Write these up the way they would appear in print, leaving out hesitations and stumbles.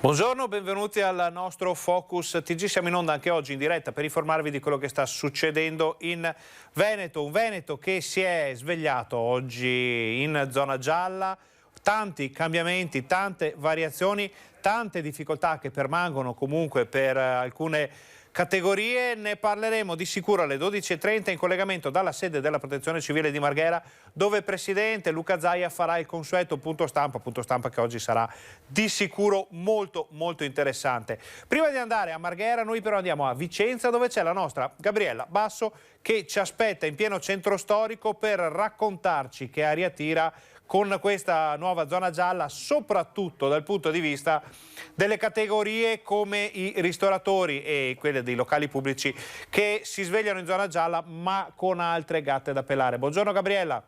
Buongiorno, benvenuti al nostro Focus TG. Siamo in onda anche oggi in diretta per informarvi di quello che sta succedendo in Veneto. Un Veneto che si è svegliato oggi in zona gialla. Tanti cambiamenti, tante variazioni, tante difficoltà che permangono comunque per alcune categorie. Ne parleremo di sicuro alle 12:30 in collegamento dalla sede della Protezione Civile di Marghera, dove il presidente Luca Zaia farà il consueto punto stampa che oggi sarà di sicuro molto interessante. Prima di andare a Marghera noi però andiamo a Vicenza, dove c'è la nostra Gabriella Basso che ci aspetta in pieno centro storico per raccontarci che aria tira con questa nuova zona gialla, soprattutto dal punto di vista delle categorie come i ristoratori e quelle dei locali pubblici che si svegliano in zona gialla ma con altre gatte da pelare. Buongiorno Gabriella.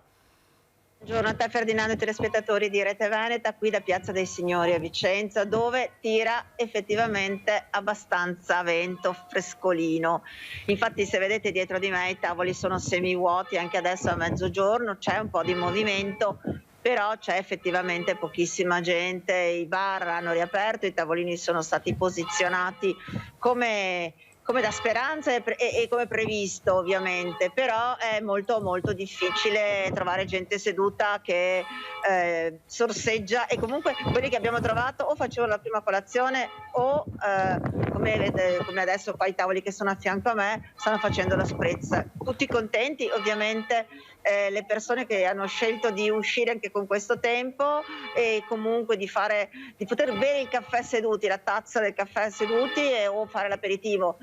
Buongiorno a te Ferdinando e telespettatori di Rete Veneta, qui da Piazza dei Signori a Vicenza, dove tira effettivamente abbastanza vento frescolino. Infatti se vedete dietro di me i tavoli sono semivuoti, anche adesso a mezzogiorno c'è un po' di movimento, però c'è effettivamente pochissima gente, i bar hanno riaperto, i tavolini sono stati posizionati come da speranza e come previsto ovviamente, però è molto difficile trovare gente seduta che sorseggia, e comunque quelli che abbiamo trovato o facevano la prima colazione o come adesso qua i tavoli che sono a fianco a me stanno facendo la spritz. Tutti contenti ovviamente, le persone che hanno scelto di uscire anche con questo tempo e comunque di poter bere il caffè seduti, la tazza del caffè seduti o fare l'aperitivo.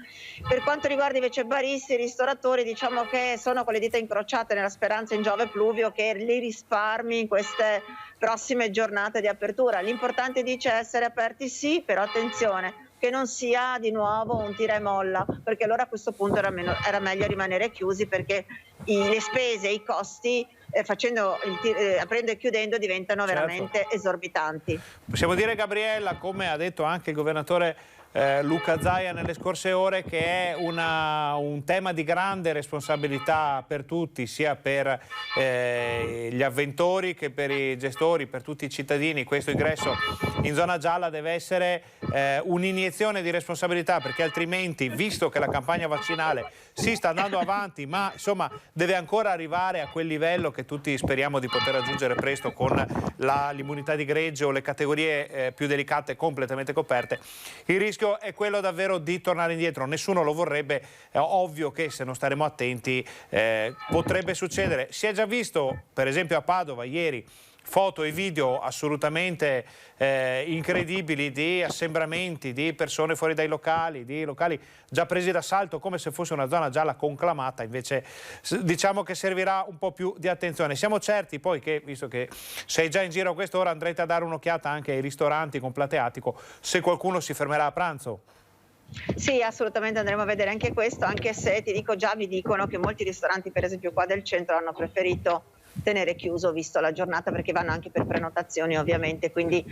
Per quanto riguarda invece baristi e ristoratori, diciamo che sono con le dita incrociate nella speranza in Giove Pluvio che li risparmi in queste prossime giornate di apertura. L'importante dice essere aperti sì, però attenzione che non sia di nuovo un tira e molla, perché allora a questo punto era meglio rimanere chiusi, perché le spese e i costi aprendo e chiudendo diventano veramente esorbitanti. Possiamo dire, Gabriella, come ha detto anche il governatore Luca Zaia nelle scorse ore, che è un tema di grande responsabilità per tutti, sia per gli avventori che per i gestori, per tutti i cittadini. Questo ingresso in zona gialla deve essere un'iniezione di responsabilità, perché altrimenti, visto che la campagna vaccinale si sta andando avanti, ma insomma deve ancora arrivare a quel livello che tutti speriamo di poter raggiungere presto con l'immunità di gregge o le categorie più delicate completamente coperte, il rischio è quello davvero di tornare indietro. Nessuno lo vorrebbe, è ovvio che se non staremo attenti potrebbe succedere. Si è già visto per esempio a Padova ieri foto e video assolutamente incredibili di assembramenti di persone fuori dai locali, di locali già presi d'assalto come se fosse una zona gialla conclamata. Invece diciamo che servirà un po' più di attenzione. Siamo certi poi che, visto che sei già in giro a quest'ora, andrete a dare un'occhiata anche ai ristoranti con plateatico, se qualcuno si fermerà a pranzo. Sì, assolutamente andremo a vedere anche questo, anche se ti dico già, mi dicono che molti ristoranti per esempio qua del centro hanno preferito tenere chiuso visto la giornata, perché vanno anche per prenotazioni ovviamente, quindi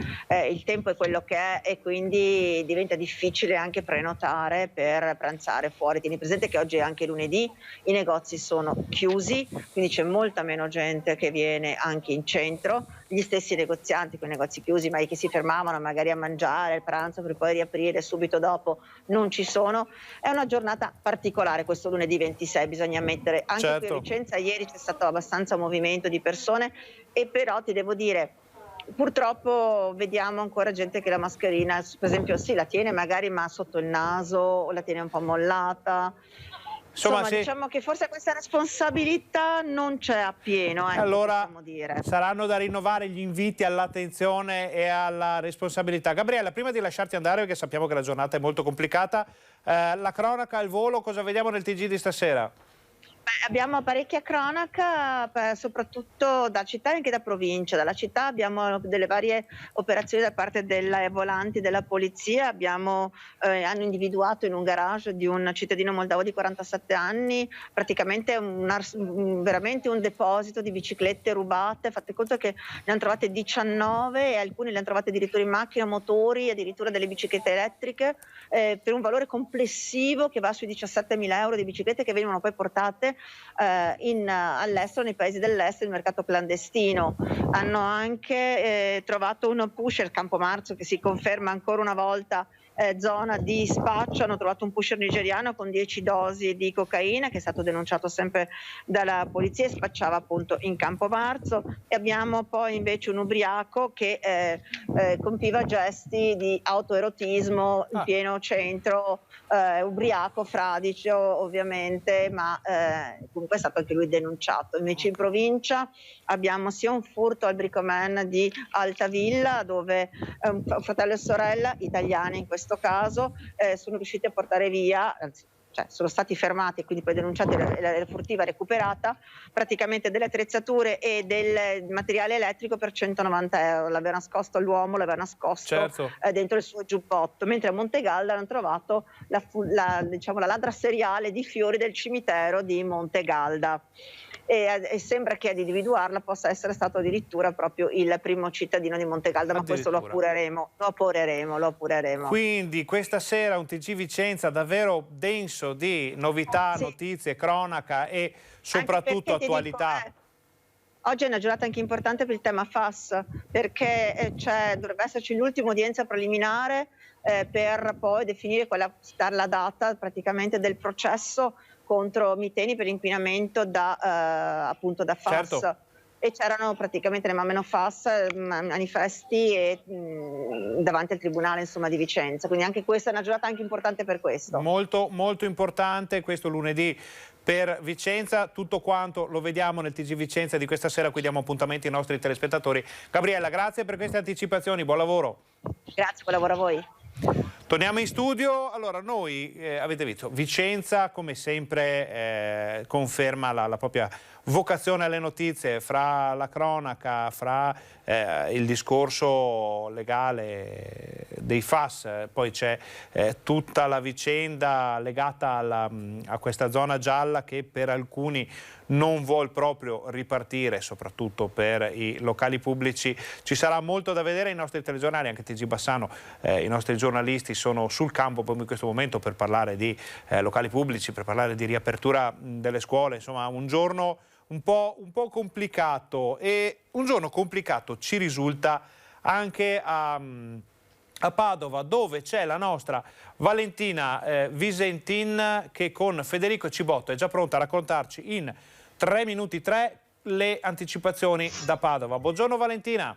il tempo è quello che è e quindi diventa difficile anche prenotare per pranzare fuori. Tieni presente che oggi è anche lunedì, i negozi sono chiusi, quindi c'è molta meno gente che viene anche in centro, gli stessi negozianti con i negozi chiusi, ma che si fermavano magari a mangiare il pranzo per poi riaprire subito dopo non ci sono. È una giornata particolare questo lunedì 26, bisogna ammettere, anche qui a Vicenza ieri c'è stato abbastanza movimento di persone, e però ti devo dire, purtroppo vediamo ancora gente che la mascherina per esempio sì la tiene magari, ma sotto il naso, o la tiene un po' mollata. Insomma, sì, diciamo che forse questa responsabilità non c'è appieno, allora possiamo dire. Saranno da rinnovare gli inviti all'attenzione e alla responsabilità. Gabriella, prima di lasciarti andare, perché sappiamo che la giornata è molto complicata, la cronaca al volo, cosa vediamo nel TG di stasera? Abbiamo parecchia cronaca, soprattutto da città e anche da provincia. Dalla città abbiamo delle varie operazioni da parte dei volanti della polizia. Hanno individuato in un garage di un cittadino moldavo di 47 anni praticamente veramente un deposito di biciclette rubate. Fate conto che ne hanno trovate 19 e alcuni le hanno trovate addirittura in macchina, motori, addirittura delle biciclette elettriche, per un valore complessivo che va sui 17.000 euro di biciclette che venivano poi portate all'estero, nei paesi dell'est, il mercato clandestino. Hanno anche trovato un pusher, Campomarzo, che si conferma ancora una volta zona di spaccio. Hanno trovato un pusher nigeriano con 10 dosi di cocaina, che è stato denunciato sempre dalla polizia e spacciava appunto in Campomarzo. E abbiamo poi invece un ubriaco che compiva gesti di autoerotismo in pieno centro, ubriaco, fradicio ovviamente, ma comunque è stato anche lui denunciato. Invece in provincia abbiamo sia un furto al bricoman di Altavilla, dove un fratello e sorella, italiani in questo caso, sono riusciti a portare via, anzi, cioè sono stati fermati e quindi poi denunciati la furtiva recuperata, praticamente delle attrezzature e del materiale elettrico per 190 euro. L'aveva nascosto l'uomo, l'aveva nascosto dentro il suo giubbotto, mentre a Montegalda hanno trovato diciamo, la ladra seriale di fiori del cimitero di Montegalda. E sembra che ad individuarla possa essere stato addirittura proprio il primo cittadino di Montegalda, ma questo lo appureremo. Quindi questa sera un TG Vicenza davvero denso di novità, notizie, cronaca e soprattutto attualità. Oggi è una giornata anche importante per il tema FAS, perché dovrebbe esserci l'ultima udienza preliminare per poi definire dare la data praticamente del processo contro Miteni per inquinamento appunto da FAS. Certo. E c'erano praticamente le mamme no FAS, manifesti davanti al tribunale, insomma, di Vicenza. Quindi anche questa è una giornata anche importante per questo. Molto, molto importante questo lunedì per Vicenza. Tutto quanto lo vediamo nel TG Vicenza di questa sera, qui diamo appuntamento ai nostri telespettatori. Gabriella, grazie per queste anticipazioni, buon lavoro. Grazie, buon lavoro a voi. Torniamo in studio. Allora, noi avete visto, Vicenza come sempre conferma la propria vocazione alle notizie, fra la cronaca, fra il discorso legale dei FAS, poi c'è tutta la vicenda legata a questa zona gialla che per alcuni non vuol proprio ripartire, soprattutto per i locali pubblici. Ci sarà molto da vedere. I nostri telegiornali, anche TG Bassano, i nostri giornalisti sono sul campo proprio in questo momento per parlare di locali pubblici, per parlare di riapertura delle scuole. Insomma, un giorno un po' complicato, e un giorno complicato ci risulta anche a Padova, dove c'è la nostra Valentina Visentin, che con Federico Cibotto è già pronta a raccontarci in 3 minuti 3 le anticipazioni da Padova. Buongiorno Valentina.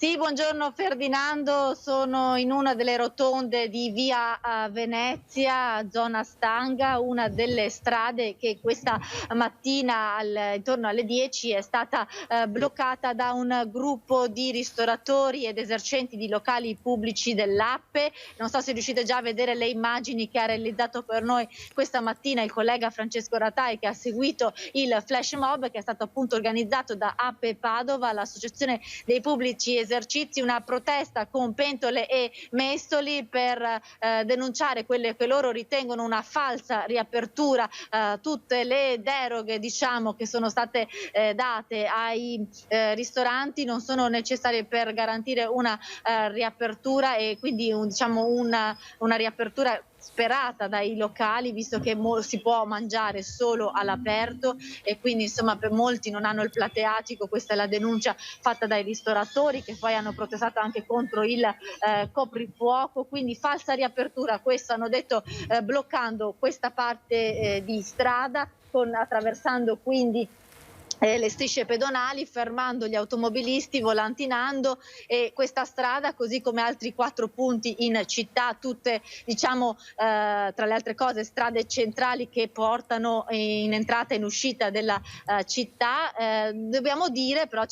Sì, buongiorno Ferdinando, sono in una delle rotonde di via Venezia, zona Stanga, una delle strade che questa mattina intorno alle 10 è stata bloccata da un gruppo di ristoratori ed esercenti di locali pubblici dell'Appe. Non so se riuscite già a vedere le immagini che ha realizzato per noi questa mattina il collega Francesco Ratai, che ha seguito il flash mob che è stato appunto organizzato da Appe Padova, l'associazione dei pubblici esercizi, una protesta con pentole e mestoli per denunciare quelle che loro ritengono una falsa riapertura, tutte le deroghe, diciamo, che sono state date ai ristoranti non sono necessarie per garantire una riapertura, e quindi una riapertura sperata dai locali, visto che si può mangiare solo all'aperto, e quindi insomma per molti non hanno il plateatico. Questa è la denuncia fatta dai ristoratori, che poi hanno protestato anche contro il coprifuoco. Quindi falsa riapertura, questo hanno detto, bloccando questa parte di strada, attraversando quindi le strisce pedonali, fermando gli automobilisti, volantinando, e questa strada, così come altri 4 punti in città, tutte, diciamo, tra le altre cose, strade centrali che portano in entrata e in uscita della città. Dobbiamo dire, però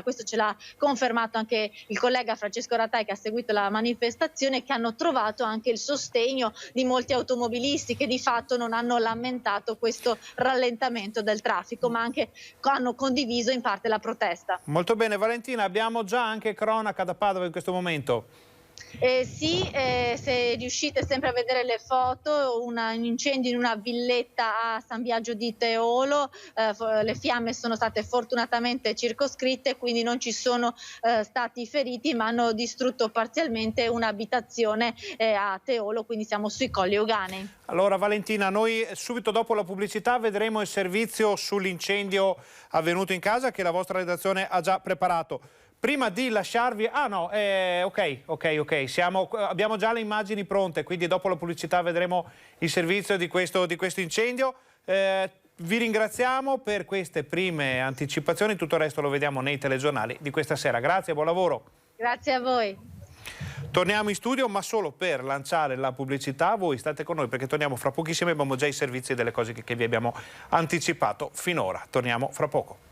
questo ce l'ha confermato anche il collega Francesco Ratai, che ha seguito la manifestazione, che hanno trovato anche il sostegno di molti automobilisti, che di fatto non hanno lamentato questo rallentamento del traffico, ma anche hanno condiviso in parte la protesta. Molto bene Valentina, abbiamo già anche cronaca da Padova in questo momento. Sì, se riuscite sempre a vedere le foto, un incendio in una villetta a San Biagio di Teolo, le fiamme sono state fortunatamente circoscritte, quindi non ci sono stati feriti, ma hanno distrutto parzialmente un'abitazione a Teolo, quindi siamo sui Colli Euganei. Allora Valentina, noi subito dopo la pubblicità vedremo il servizio sull'incendio avvenuto in casa che la vostra redazione ha già preparato. Prima di lasciarvi... ok, abbiamo già le immagini pronte, quindi dopo la pubblicità vedremo il servizio di questo incendio. Vi ringraziamo per queste prime anticipazioni, tutto il resto lo vediamo nei telegiornali di questa sera. Grazie, buon lavoro. Grazie a voi. Torniamo in studio, ma solo per lanciare la pubblicità. Voi state con noi perché torniamo fra pochissimo, abbiamo già i servizi delle cose che vi abbiamo anticipato finora. Torniamo fra poco.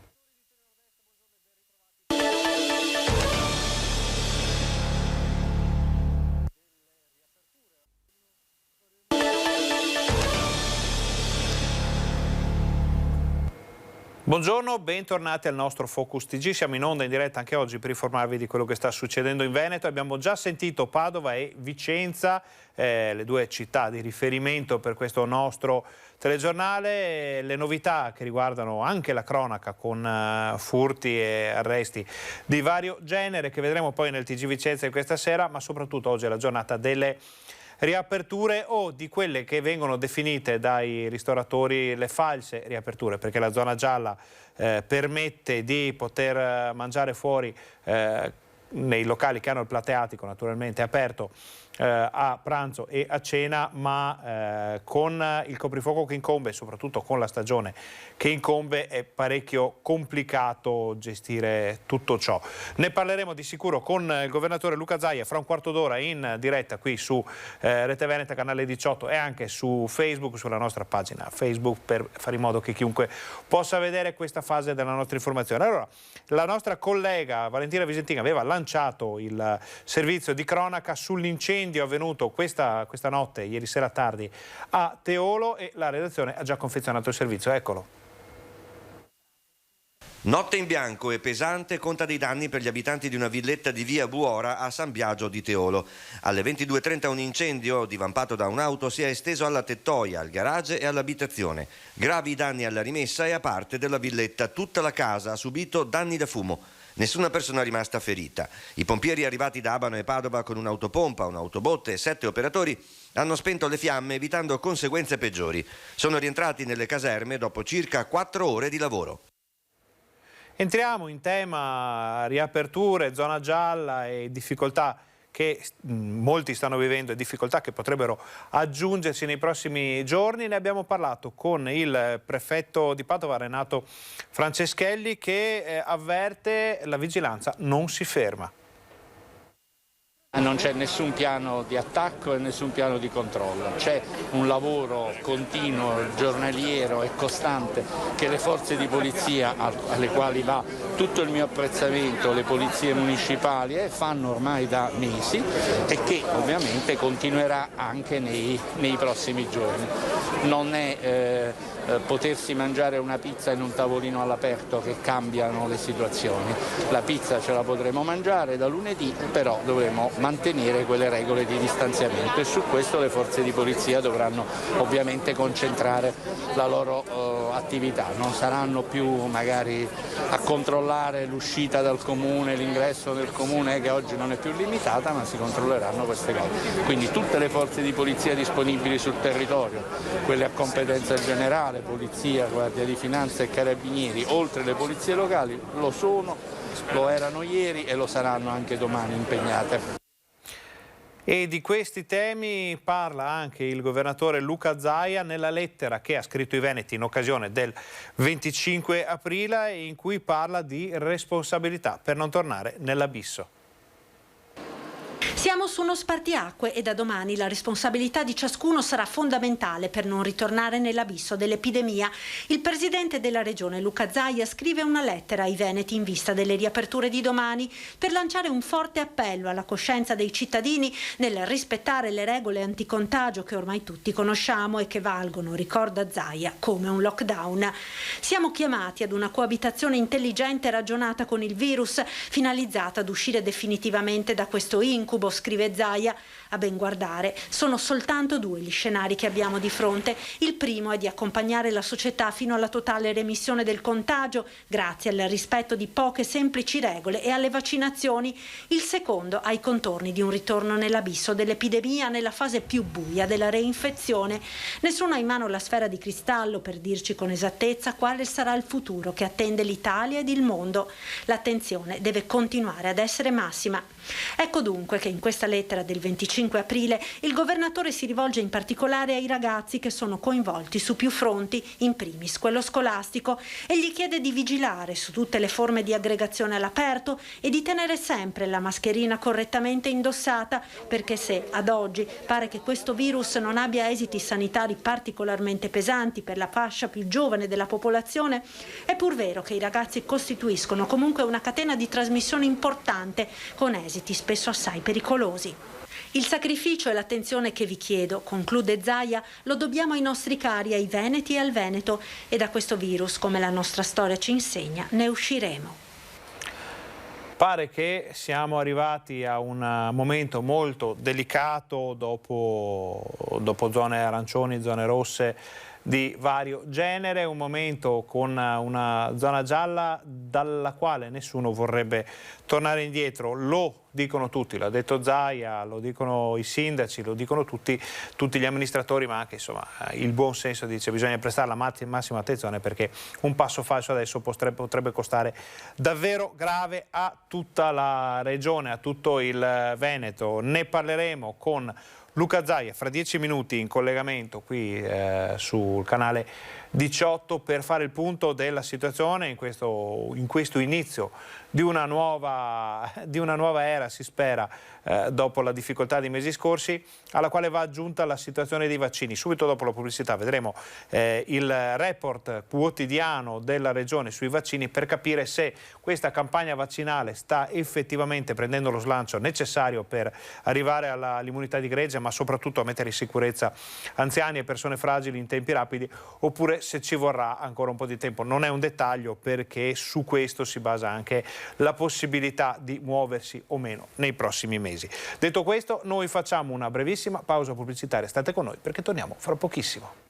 Buongiorno, bentornati al nostro Focus TG. Siamo in onda in diretta anche oggi per informarvi di quello che sta succedendo in Veneto. Abbiamo già sentito Padova e Vicenza, le due città di riferimento per questo nostro telegiornale. Le novità che riguardano anche la cronaca con furti e arresti di vario genere che vedremo poi nel TG Vicenza di questa sera, ma soprattutto oggi è la giornata delle riaperture o di quelle che vengono definite dai ristoratori le false riaperture, perché la zona gialla permette di poter mangiare fuori nei locali che hanno il plateatico naturalmente aperto a pranzo e a cena, ma con il coprifuoco che incombe, soprattutto con la stagione che incombe, è parecchio complicato gestire tutto ciò. Ne parleremo di sicuro con il governatore Luca Zaia fra un quarto d'ora in diretta qui su Rete Veneta, canale 18 e anche su Facebook, sulla nostra pagina Facebook, per fare in modo che chiunque possa vedere questa fase della nostra informazione. Allora, la nostra collega Valentina Visentin aveva lanciato il servizio di cronaca sull'incendio avvenuto questa notte, ieri sera tardi, a Teolo, e la redazione ha già confezionato il servizio. Eccolo. Notte in bianco e pesante conta dei danni per gli abitanti di una villetta di via Buora a San Biagio di Teolo. Alle 22:30 un incendio divampato da un'auto si è esteso alla tettoia, al garage e all'abitazione. Gravi danni alla rimessa e a parte della villetta. Tutta la casa ha subito danni da fumo. Nessuna persona è rimasta ferita. I pompieri arrivati da Abano e Padova con un'autopompa, un'autobotte e 7 operatori hanno spento le fiamme evitando conseguenze peggiori. Sono rientrati nelle caserme dopo circa 4 ore di lavoro. Entriamo in tema riaperture, zona gialla e difficoltà che molti stanno vivendo e difficoltà che potrebbero aggiungersi nei prossimi giorni. Ne abbiamo parlato con il prefetto di Padova, Renato Franceschelli, che avverte la vigilanza non si ferma. Non c'è nessun piano di attacco e nessun piano di controllo, c'è un lavoro continuo, giornaliero e costante che le forze di polizia, alle quali va tutto il mio apprezzamento, le polizie municipali, fanno ormai da mesi e che ovviamente continuerà anche nei prossimi giorni. Non è potersi mangiare una pizza in un tavolino all'aperto che cambiano le situazioni. La pizza ce la potremo mangiare da lunedì, però dovremo mantenere quelle regole di distanziamento e su questo le forze di polizia dovranno ovviamente concentrare la loro attività. Non saranno più magari a controllare l'uscita dal comune, l'ingresso del comune, che oggi non è più limitata, ma si controlleranno queste cose. Quindi tutte le forze di polizia disponibili sul territorio, quelle a competenza generale, Polizia, Guardia di Finanza e Carabinieri, oltre le polizie locali, lo sono, lo erano ieri e lo saranno anche domani impegnate. E di questi temi parla anche il governatore Luca Zaia nella lettera che ha scritto ai Veneti in occasione del 25 aprile, in cui parla di responsabilità per non tornare nell'abisso. Siamo su uno spartiacque e da domani la responsabilità di ciascuno sarà fondamentale per non ritornare nell'abisso dell'epidemia. Il presidente della regione Luca Zaia scrive una lettera ai Veneti in vista delle riaperture di domani per lanciare un forte appello alla coscienza dei cittadini nel rispettare le regole anticontagio che ormai tutti conosciamo e che valgono, ricorda Zaia, come un lockdown. Siamo chiamati ad una coabitazione intelligente e ragionata con il virus, finalizzata ad uscire definitivamente da questo incubo, scrive Zaia. A ben guardare, sono soltanto 2 gli scenari che abbiamo di fronte. Il primo è di accompagnare la società fino alla totale remissione del contagio, grazie al rispetto di poche semplici regole e alle vaccinazioni. Il secondo ha i contorni di un ritorno nell'abisso dell'epidemia, nella fase più buia della reinfezione. Nessuno ha in mano la sfera di cristallo per dirci con esattezza quale sarà il futuro che attende l'Italia ed il mondo. L'attenzione deve continuare ad essere massima. Ecco dunque che in questa lettera del 25 aprile il governatore si rivolge in particolare ai ragazzi che sono coinvolti su più fronti, in primis quello scolastico, e gli chiede di vigilare su tutte le forme di aggregazione all'aperto e di tenere sempre la mascherina correttamente indossata, perché se ad oggi pare che questo virus non abbia esiti sanitari particolarmente pesanti per la fascia più giovane della popolazione, è pur vero che i ragazzi costituiscono comunque una catena di trasmissione importante con esiti spesso assai pericolosi. Il sacrificio e l'attenzione che vi chiedo, conclude Zaia, lo dobbiamo ai nostri cari, ai veneti e al Veneto, e da questo virus, come la nostra storia ci insegna, ne usciremo. Pare che siamo arrivati a un momento molto delicato dopo zone arancioni, zone rosse di vario genere, un momento con una zona gialla dalla quale nessuno vorrebbe tornare indietro. Lo dicono tutti, l'ha detto Zaia, lo dicono i sindaci, lo dicono tutti gli amministratori, ma anche insomma il buon senso dice bisogna prestare la massima attenzione, perché un passo falso adesso potrebbe costare davvero grave a tutta la regione, a tutto il Veneto. Ne parleremo con Luca Zaia fra 10 minuti in collegamento qui sul canale 18 per fare il punto della situazione in questo inizio di una nuova era, si spera, dopo la difficoltà dei mesi scorsi, alla quale va aggiunta la situazione dei vaccini. Subito dopo la pubblicità vedremo il report quotidiano della regione sui vaccini per capire se questa campagna vaccinale sta effettivamente prendendo lo slancio necessario per arrivare all'immunità di gregge, ma soprattutto a mettere in sicurezza anziani e persone fragili in tempi rapidi, oppure se ci vorrà ancora un po' di tempo. Non è un dettaglio, perché su questo si basa anche la possibilità di muoversi o meno nei prossimi mesi. Detto questo, noi facciamo una brevissima pausa pubblicitaria. State con noi perché torniamo fra pochissimo.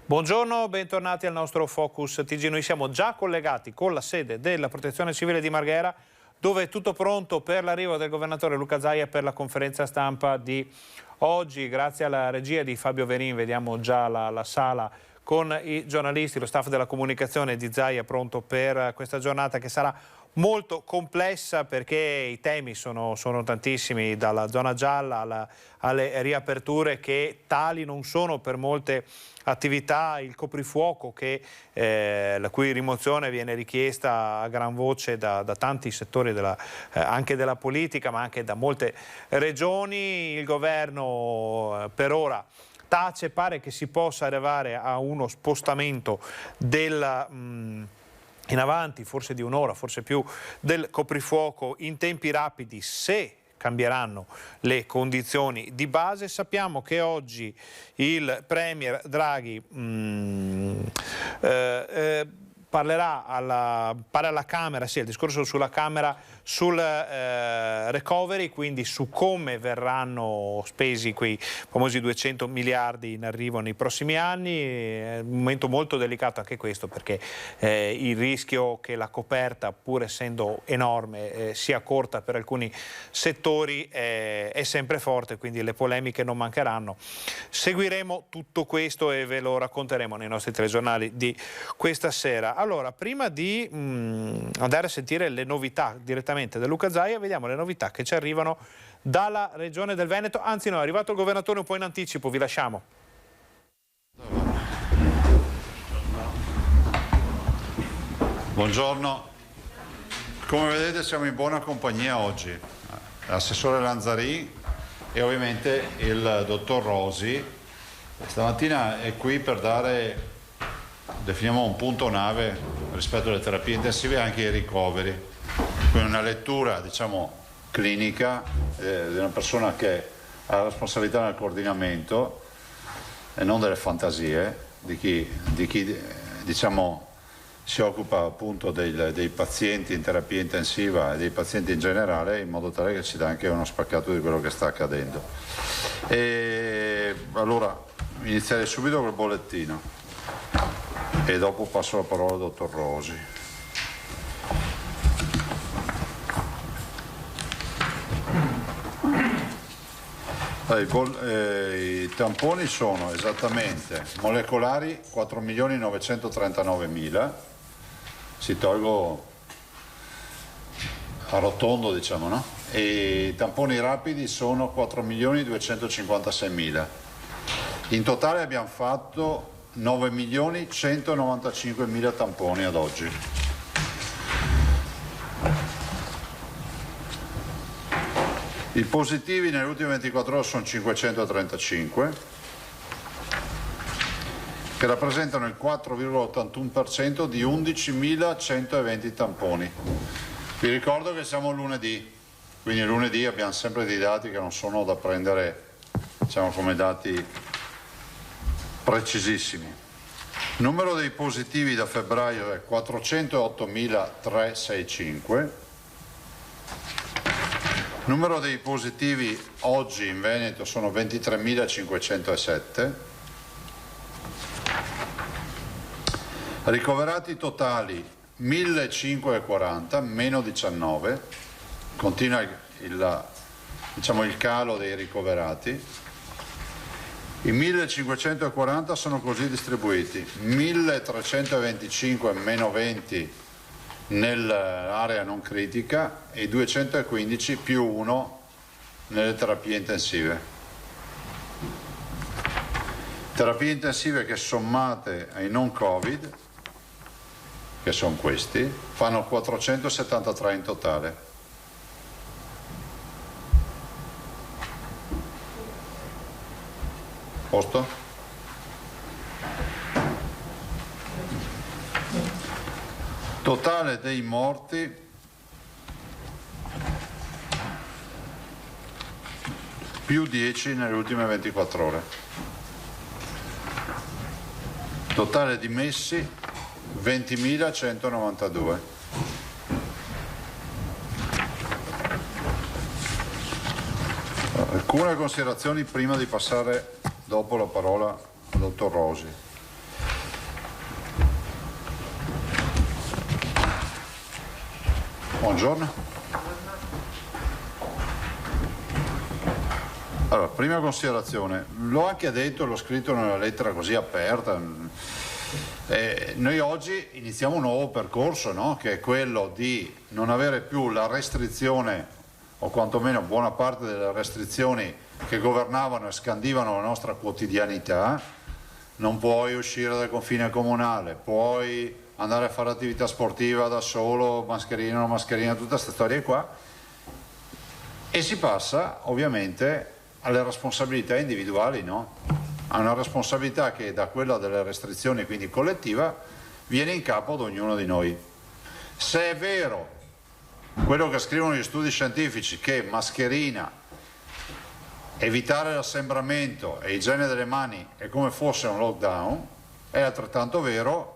Buongiorno, bentornati al nostro Focus TG. Noi siamo già collegati con la sede della Protezione Civile di Marghera, dove è tutto pronto per l'arrivo del governatore Luca Zaia per la conferenza stampa di oggi. Grazie alla regia di Fabio Verin vediamo già la sala con i giornalisti, lo staff della comunicazione di Zaia pronto per questa giornata che sarà molto complessa, perché i temi sono tantissimi, dalla zona gialla alle riaperture che tali non sono per molte attività, il coprifuoco la cui rimozione viene richiesta a gran voce da tanti settori anche della politica, ma anche da molte regioni. Il governo per ora tace, pare che si possa arrivare a uno spostamento in avanti, forse di un'ora, forse più, del coprifuoco in tempi rapidi, se cambieranno le condizioni di base. Sappiamo che oggi il Premier Draghi parlerà alla Camera, sì, il discorso sulla Camera sul recovery, quindi su come verranno spesi quei famosi 200 miliardi in arrivo nei prossimi anni. È un momento molto delicato anche questo, perché il rischio che la coperta, pur essendo enorme, sia corta per alcuni settori è sempre forte, quindi le polemiche non mancheranno. Seguiremo tutto questo e ve lo racconteremo nei nostri telegiornali di questa sera. Allora, prima di andare a sentire le novità direttamente da Luca Zaia, vediamo le novità che ci arrivano dalla regione del Veneto. Anzi no, è arrivato il governatore un po' in anticipo, vi lasciamo. Buongiorno, come vedete siamo in buona compagnia oggi. L'assessore Lanzari e ovviamente il dottor Rosi. Stamattina è qui per dare, definiamo, un punto nave rispetto alle terapie intensive e anche ai ricoveri. Quindi una lettura, diciamo, clinica di una persona che ha la responsabilità nel coordinamento e non delle fantasie, di chi diciamo si occupa appunto dei pazienti in terapia intensiva e dei pazienti in generale, in modo tale che ci dà anche uno spaccato di quello che sta accadendo. E allora inizierei subito col bollettino e dopo passo la parola al dottor Rosi. I tamponi sono esattamente molecolari 4.939.000, si tolgo a rotondo, diciamo, no? E i tamponi rapidi sono 4.256.000. In totale abbiamo fatto 9.195.000 tamponi ad oggi. I positivi nelle ultime 24 ore sono 535, che rappresentano il 4,81% di 11.120 tamponi. Vi ricordo che siamo lunedì, quindi lunedì abbiamo sempre dei dati che non sono da prendere, diciamo, come dati precisissimi. Il numero dei positivi da febbraio è 408.365. Il numero dei positivi oggi in Veneto sono 23.507. Ricoverati totali 1.540, meno 19. Continua il calo dei ricoverati. I 1.540 sono così distribuiti: 1.325, meno 20, nell'area non critica e 215 più 1 nelle terapie intensive. Terapie intensive che sommate ai non Covid, che sono questi, fanno 473 in totale. Posto? Totale dei morti più 10 nelle ultime 24 ore. Totale dimessi 20.192. Alcune considerazioni prima di passare dopo la parola al dottor Rosi. Buongiorno. Allora, prima considerazione, l'ho anche detto, l'ho scritto nella lettera così aperta. Noi oggi iniziamo un nuovo percorso, no? Che è quello di non avere più la restrizione, o quantomeno buona parte delle restrizioni che governavano e scandivano la nostra quotidianità. Non puoi uscire dal confine comunale, puoi andare a fare attività sportiva da solo, mascherina, non mascherina, tutta questa storia qua, e si passa ovviamente alle responsabilità individuali, no? A una responsabilità che da quella delle restrizioni, quindi collettiva, viene in capo ad ognuno di noi. Se è vero quello che scrivono gli studi scientifici, che mascherina, evitare l'assembramento e igiene delle mani è come fosse un lockdown, è altrettanto vero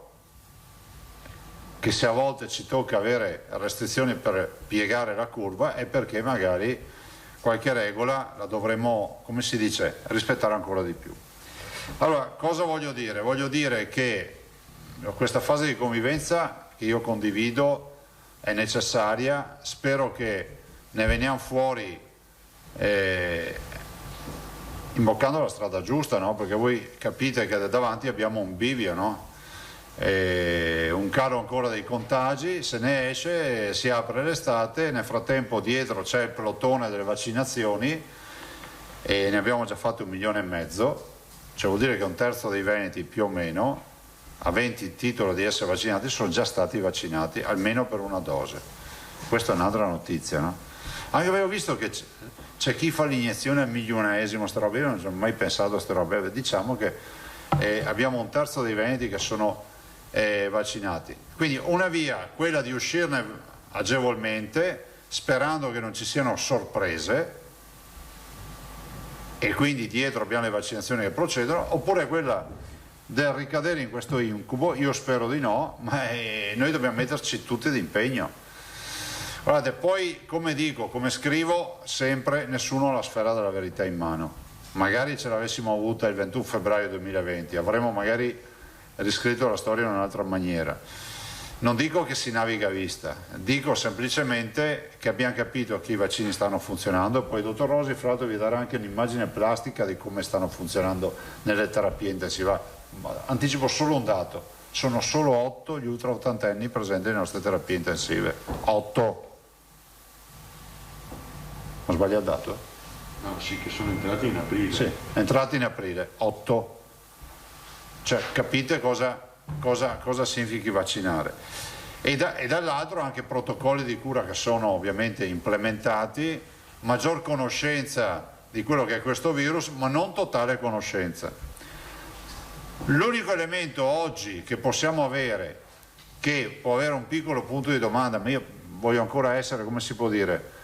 che se a volte ci tocca avere restrizioni per piegare la curva è perché magari qualche regola la dovremo, come si dice, rispettare ancora di più. Allora, cosa voglio dire? Voglio dire che questa fase di convivenza, che io condivido, è necessaria, spero che ne veniamo fuori imboccando la strada giusta, no? Perché voi capite che davanti abbiamo un bivio, no? Un calo ancora dei contagi, se ne esce, si apre l'estate, nel frattempo dietro c'è il pelotone delle vaccinazioni e ne abbiamo già fatto 1,5 milioni, cioè vuol dire che un terzo dei veneti più o meno, aventi il titolo di essere vaccinati, sono già stati vaccinati almeno per una dose. Questa è un'altra notizia, no? Anche avevo visto che c'è chi fa l'iniezione al 1.000.000, sta roba, io non ho mai pensato a queste robe, diciamo che abbiamo un terzo dei veneti che sono vaccinati, quindi una via, quella di uscirne agevolmente, sperando che non ci siano sorprese, e quindi dietro abbiamo le vaccinazioni che procedono, oppure quella del ricadere in questo incubo? Io spero di no, ma noi dobbiamo metterci tutti d'impegno. Guardate, poi come dico, come scrivo sempre, nessuno ha la sfera della verità in mano. Magari ce l'avessimo avuta il 21 febbraio 2020, avremmo magari riscritto la storia in un'altra maniera. Non dico che si naviga a vista, dico semplicemente che abbiamo capito che i vaccini stanno funzionando. Poi il dottor Rosi fra l'altro vi darà anche un'immagine plastica di come stanno funzionando nelle terapie intensive. Anticipo solo un dato, sono solo 8 gli ultra ottantenni presenti nelle nostre terapie intensive. 8. Ho sbagliato il dato? No, sì, che sono entrati in aprile. Sì, entrati in aprile, 8. Cioè, capite cosa significhi vaccinare. E dall'altro anche protocolli di cura che sono ovviamente implementati, maggior conoscenza di quello che è questo virus, ma non totale conoscenza. L'unico elemento oggi che possiamo avere, che può avere un piccolo punto di domanda, ma io voglio ancora essere, come si può dire,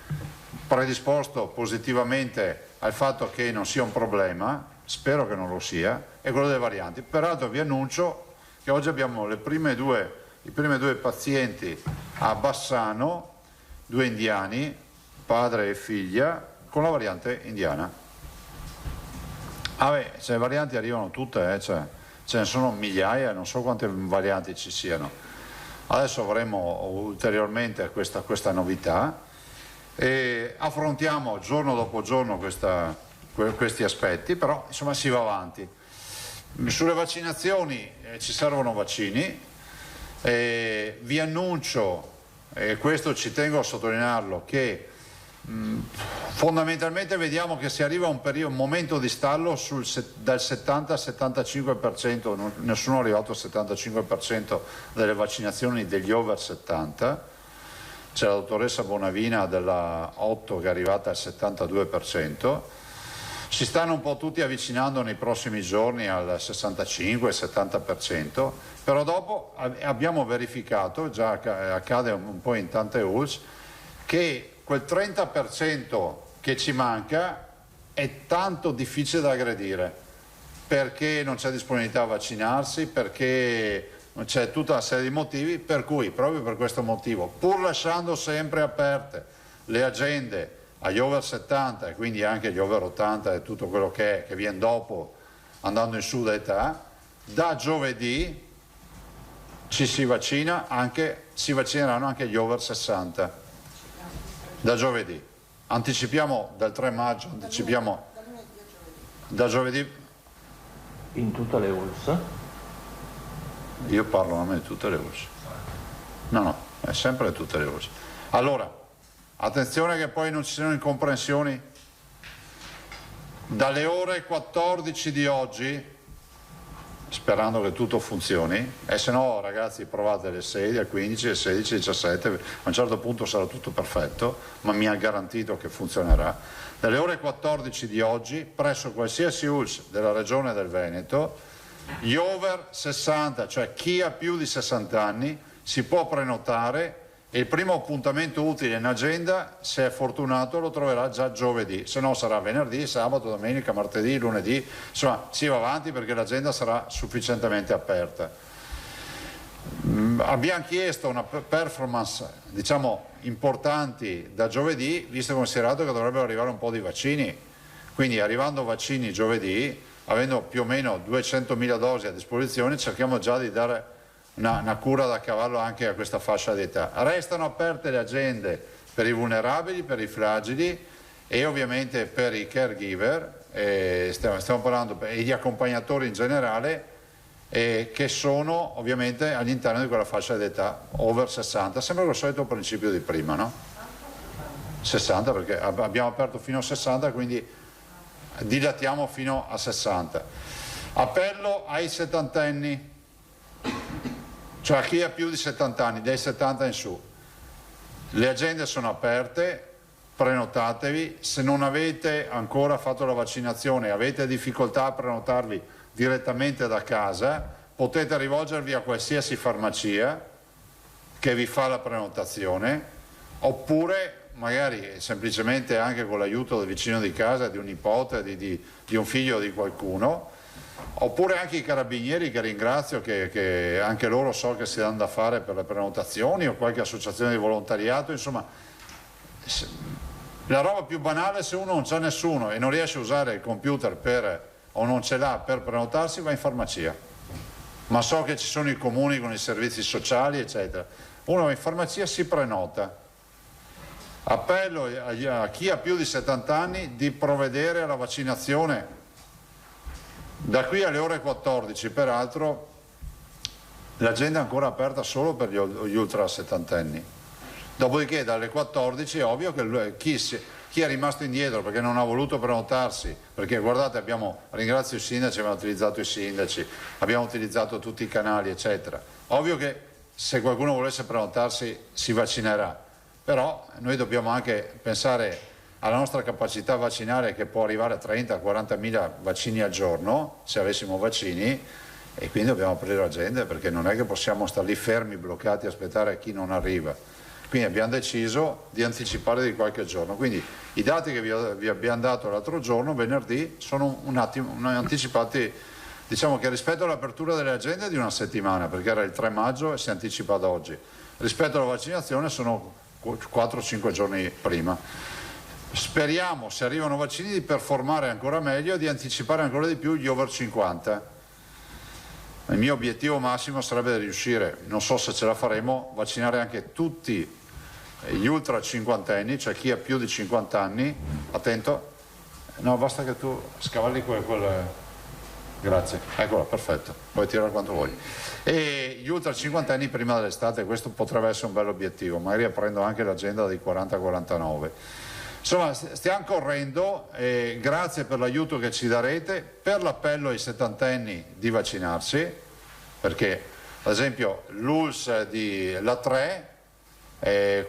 predisposto positivamente al fatto che non sia un problema, spero che non lo sia, è quello delle varianti. Peraltro vi annuncio che oggi abbiamo i primi due pazienti a Bassano, 2 indiani, padre e figlia, con la variante indiana. Se le varianti arrivano tutte, ce ne sono migliaia, non so quante varianti ci siano. Adesso avremo ulteriormente questa novità e affrontiamo giorno dopo giorno questi aspetti, però insomma si va avanti. Sulle vaccinazioni ci servono vaccini, vi annuncio, e questo ci tengo a sottolinearlo, che fondamentalmente vediamo che si arriva a un momento di stallo dal 70 al 75%, nessuno è arrivato al 75% delle vaccinazioni degli over 70%. C'è la dottoressa Bonavina della 8 che è arrivata al 72%, si stanno un po' tutti avvicinando nei prossimi giorni al 65-70%, però dopo abbiamo verificato, già accade un po' in tante ULSS, che quel 30% che ci manca è tanto difficile da aggredire, perché non c'è disponibilità a vaccinarsi, perché c'è tutta una serie di motivi, per cui proprio per questo motivo, pur lasciando sempre aperte le agende agli over 70 e quindi anche agli over 80 e tutto quello che viene dopo andando in su d'età, da giovedì si vaccineranno anche gli over 60, da giovedì. Anticipiamo dal 3 maggio, anticipiamo da giovedì. In tutte le ULSS? Io parlo a me di tutte le ULSS. No, è sempre tutte le ULSS. Allora, attenzione che poi non ci siano incomprensioni. Dalle ore 14 di oggi, sperando che tutto funzioni, e se no ragazzi provate le 6, le 15, le 16, le 17, a un certo punto sarà tutto perfetto, ma mi ha garantito che funzionerà. Dalle ore 14 di oggi, presso qualsiasi ULSS della Regione del Veneto, gli over 60, cioè chi ha più di 60 anni, si può prenotare e il primo appuntamento utile in agenda, se è fortunato, lo troverà già giovedì, se no sarà venerdì, sabato, domenica, martedì, lunedì, insomma si va avanti perché l'agenda sarà sufficientemente aperta. Abbiamo chiesto una performance, diciamo, importanti da giovedì, visto e considerato che dovrebbero arrivare un po' di vaccini, quindi arrivando vaccini giovedì, avendo più o meno 200.000 dosi a disposizione, cerchiamo già di dare una cura da cavallo anche a questa fascia d'età. Restano aperte le agende per i vulnerabili, per i fragili e ovviamente per i caregiver, stiamo parlando, e gli accompagnatori in generale, che sono ovviamente all'interno di quella fascia d'età over 60, sembra il solito principio di prima, no? 60, perché abbiamo aperto fino a 60, quindi dilatiamo fino a 60. Appello ai settantenni, cioè a chi ha più di 70 anni, dai 70 in su. Le agende sono aperte, prenotatevi, se non avete ancora fatto la vaccinazione, avete difficoltà a prenotarvi direttamente da casa, potete rivolgervi a qualsiasi farmacia che vi fa la prenotazione, oppure magari semplicemente anche con l'aiuto del vicino di casa, di un nipote, di un figlio di qualcuno, Oppure anche i carabinieri, che ringrazio, che anche loro so che si danno da fare per le prenotazioni, o qualche associazione di volontariato, insomma. La roba più banale: se uno non c'ha nessuno e non riesce a usare il computer o non ce l'ha per prenotarsi, va in farmacia. Ma so che ci sono i comuni con i servizi sociali, eccetera. Uno va in farmacia, si prenota. Appello a chi ha più di 70 anni di provvedere alla vaccinazione da qui alle ore 14. Peraltro l'agenda è ancora aperta solo per gli ultra settantenni. Dopodiché dalle 14 è ovvio che chi è rimasto indietro perché non ha voluto prenotarsi, perché guardate, ringrazio i sindaci, abbiamo utilizzato i sindaci, abbiamo utilizzato tutti i canali, eccetera. Ovvio che se qualcuno volesse prenotarsi si vaccinerà, però noi dobbiamo anche pensare alla nostra capacità vaccinale, che può arrivare a 30-40 mila vaccini al giorno se avessimo vaccini, e quindi dobbiamo aprire l'agenda, perché non è che possiamo stare lì fermi, bloccati, aspettare chi non arriva. Quindi abbiamo deciso di anticipare di qualche giorno. Quindi i dati che vi abbiamo dato l'altro giorno, venerdì, sono un attimo anticipati, diciamo che rispetto all'apertura delle agende di una settimana, perché era il 3 maggio e si anticipa ad oggi, rispetto alla vaccinazione sono 4-5 giorni prima. Speriamo, se arrivano vaccini, di performare ancora meglio e di anticipare ancora di più gli over 50. Il mio obiettivo massimo sarebbe di riuscire, non so se ce la faremo, vaccinare anche tutti gli ultra cinquantenni, cioè chi ha più di 50 anni. Attento, no, basta che tu scavalli quel... Grazie, eccola, perfetto, puoi tirare quanto vuoi. E gli ultra cinquantenni prima dell'estate, questo potrebbe essere un bel obiettivo, magari aprendo anche l'agenda dei 40-49. Insomma, stiamo correndo, e grazie per l'aiuto che ci darete, per l'appello ai settantenni di vaccinarsi, perché ad esempio l'ULS di La 3,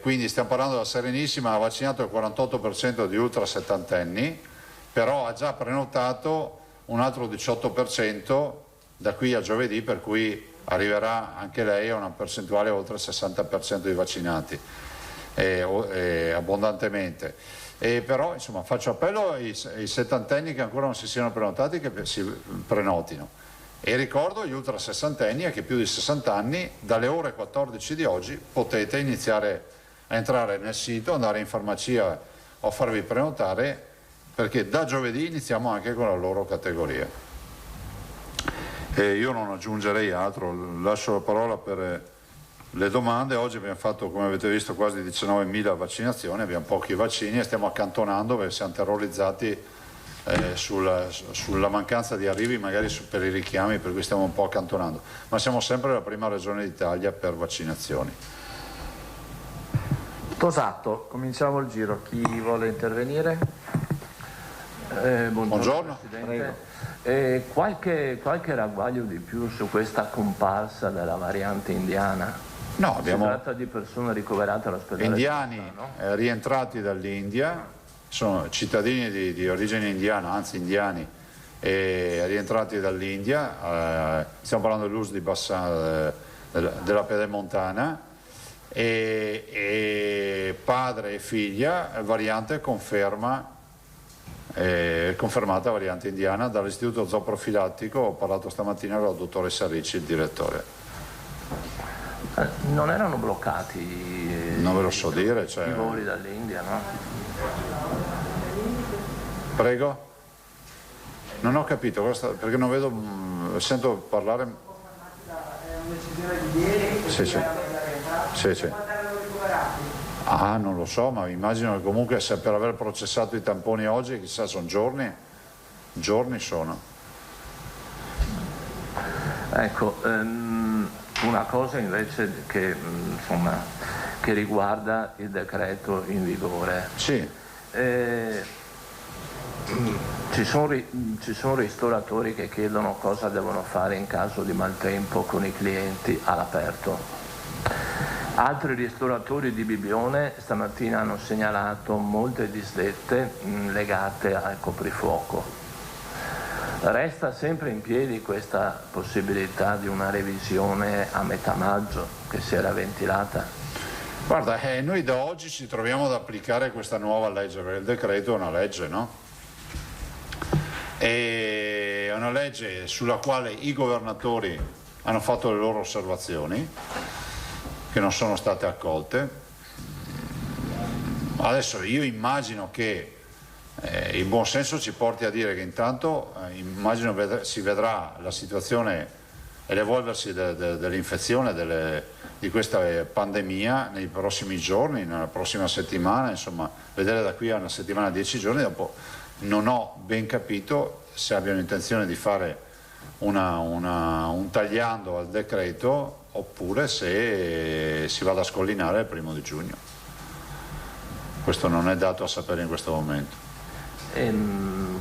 quindi stiamo parlando della Serenissima, ha vaccinato il 48% di ultra settantenni, però ha già prenotato un altro 18% da qui a giovedì, per cui arriverà anche lei a una percentuale oltre il 60% di vaccinati, abbondantemente. Però insomma faccio appello ai settantenni che ancora non si siano prenotati, che si prenotino, e ricordo agli ultra sessantenni e che più di 60 anni, dalle ore 14 di oggi potete iniziare a entrare nel sito, andare in farmacia o farvi prenotare, perché da giovedì iniziamo anche con la loro categoria. Io non aggiungerei altro, lascio la parola per le domande. Oggi abbiamo fatto, come avete visto, quasi 19.000 vaccinazioni, abbiamo pochi vaccini e stiamo accantonando perché siamo terrorizzati sulla mancanza di arrivi, magari per i richiami, per cui stiamo un po' accantonando, ma siamo sempre la prima regione d'Italia per vaccinazioni. Tosato, cominciamo il giro, chi vuole intervenire? Buongiorno. Presidente. Qualche ragguaglio di più su questa comparsa della variante indiana? No, Si tratta di persone ricoverate all'ospedale. Indiani rientrati dall'India, sono cittadini di origine indiana, anzi indiani, rientrati dall'India, stiamo parlando dell'US di Bassan, della Pedemontana, e padre e figlia, variante confermata variante indiana dall'Istituto Zooprofilattico. Ho parlato stamattina con la dottoressa Ricci, il direttore. Non erano bloccati non ve lo so dire, i voli dall'India, no? Prego? Non ho capito, perché non vedo, sento parlare. Sì. Ah, non lo so, ma immagino che comunque, se per aver processato i tamponi oggi, chissà, sono giorni sono. Ecco, una cosa invece che riguarda il decreto in vigore. Sì. Ci sono ristoratori che chiedono cosa devono fare in caso di maltempo con i clienti all'aperto. Altri ristoratori di Bibbione stamattina hanno segnalato molte disdette legate al coprifuoco. Resta sempre in piedi questa possibilità di una revisione a metà maggio che si era ventilata? Guarda, noi da oggi ci troviamo ad applicare questa nuova legge, perché il decreto è una legge, no? E una legge sulla quale i governatori hanno fatto le loro osservazioni, che non sono state accolte. Adesso io immagino che il buon senso ci porti a dire che intanto immagino si vedrà la situazione e l'evolversi dell'infezione di questa pandemia nei prossimi giorni, nella prossima settimana, insomma vedere da qui a una settimana, 10 giorni dopo. Non ho ben capito se abbiano intenzione di fare un tagliando al decreto oppure se si vada a scollinare il 1° di giugno. Questo non è dato a sapere in questo momento.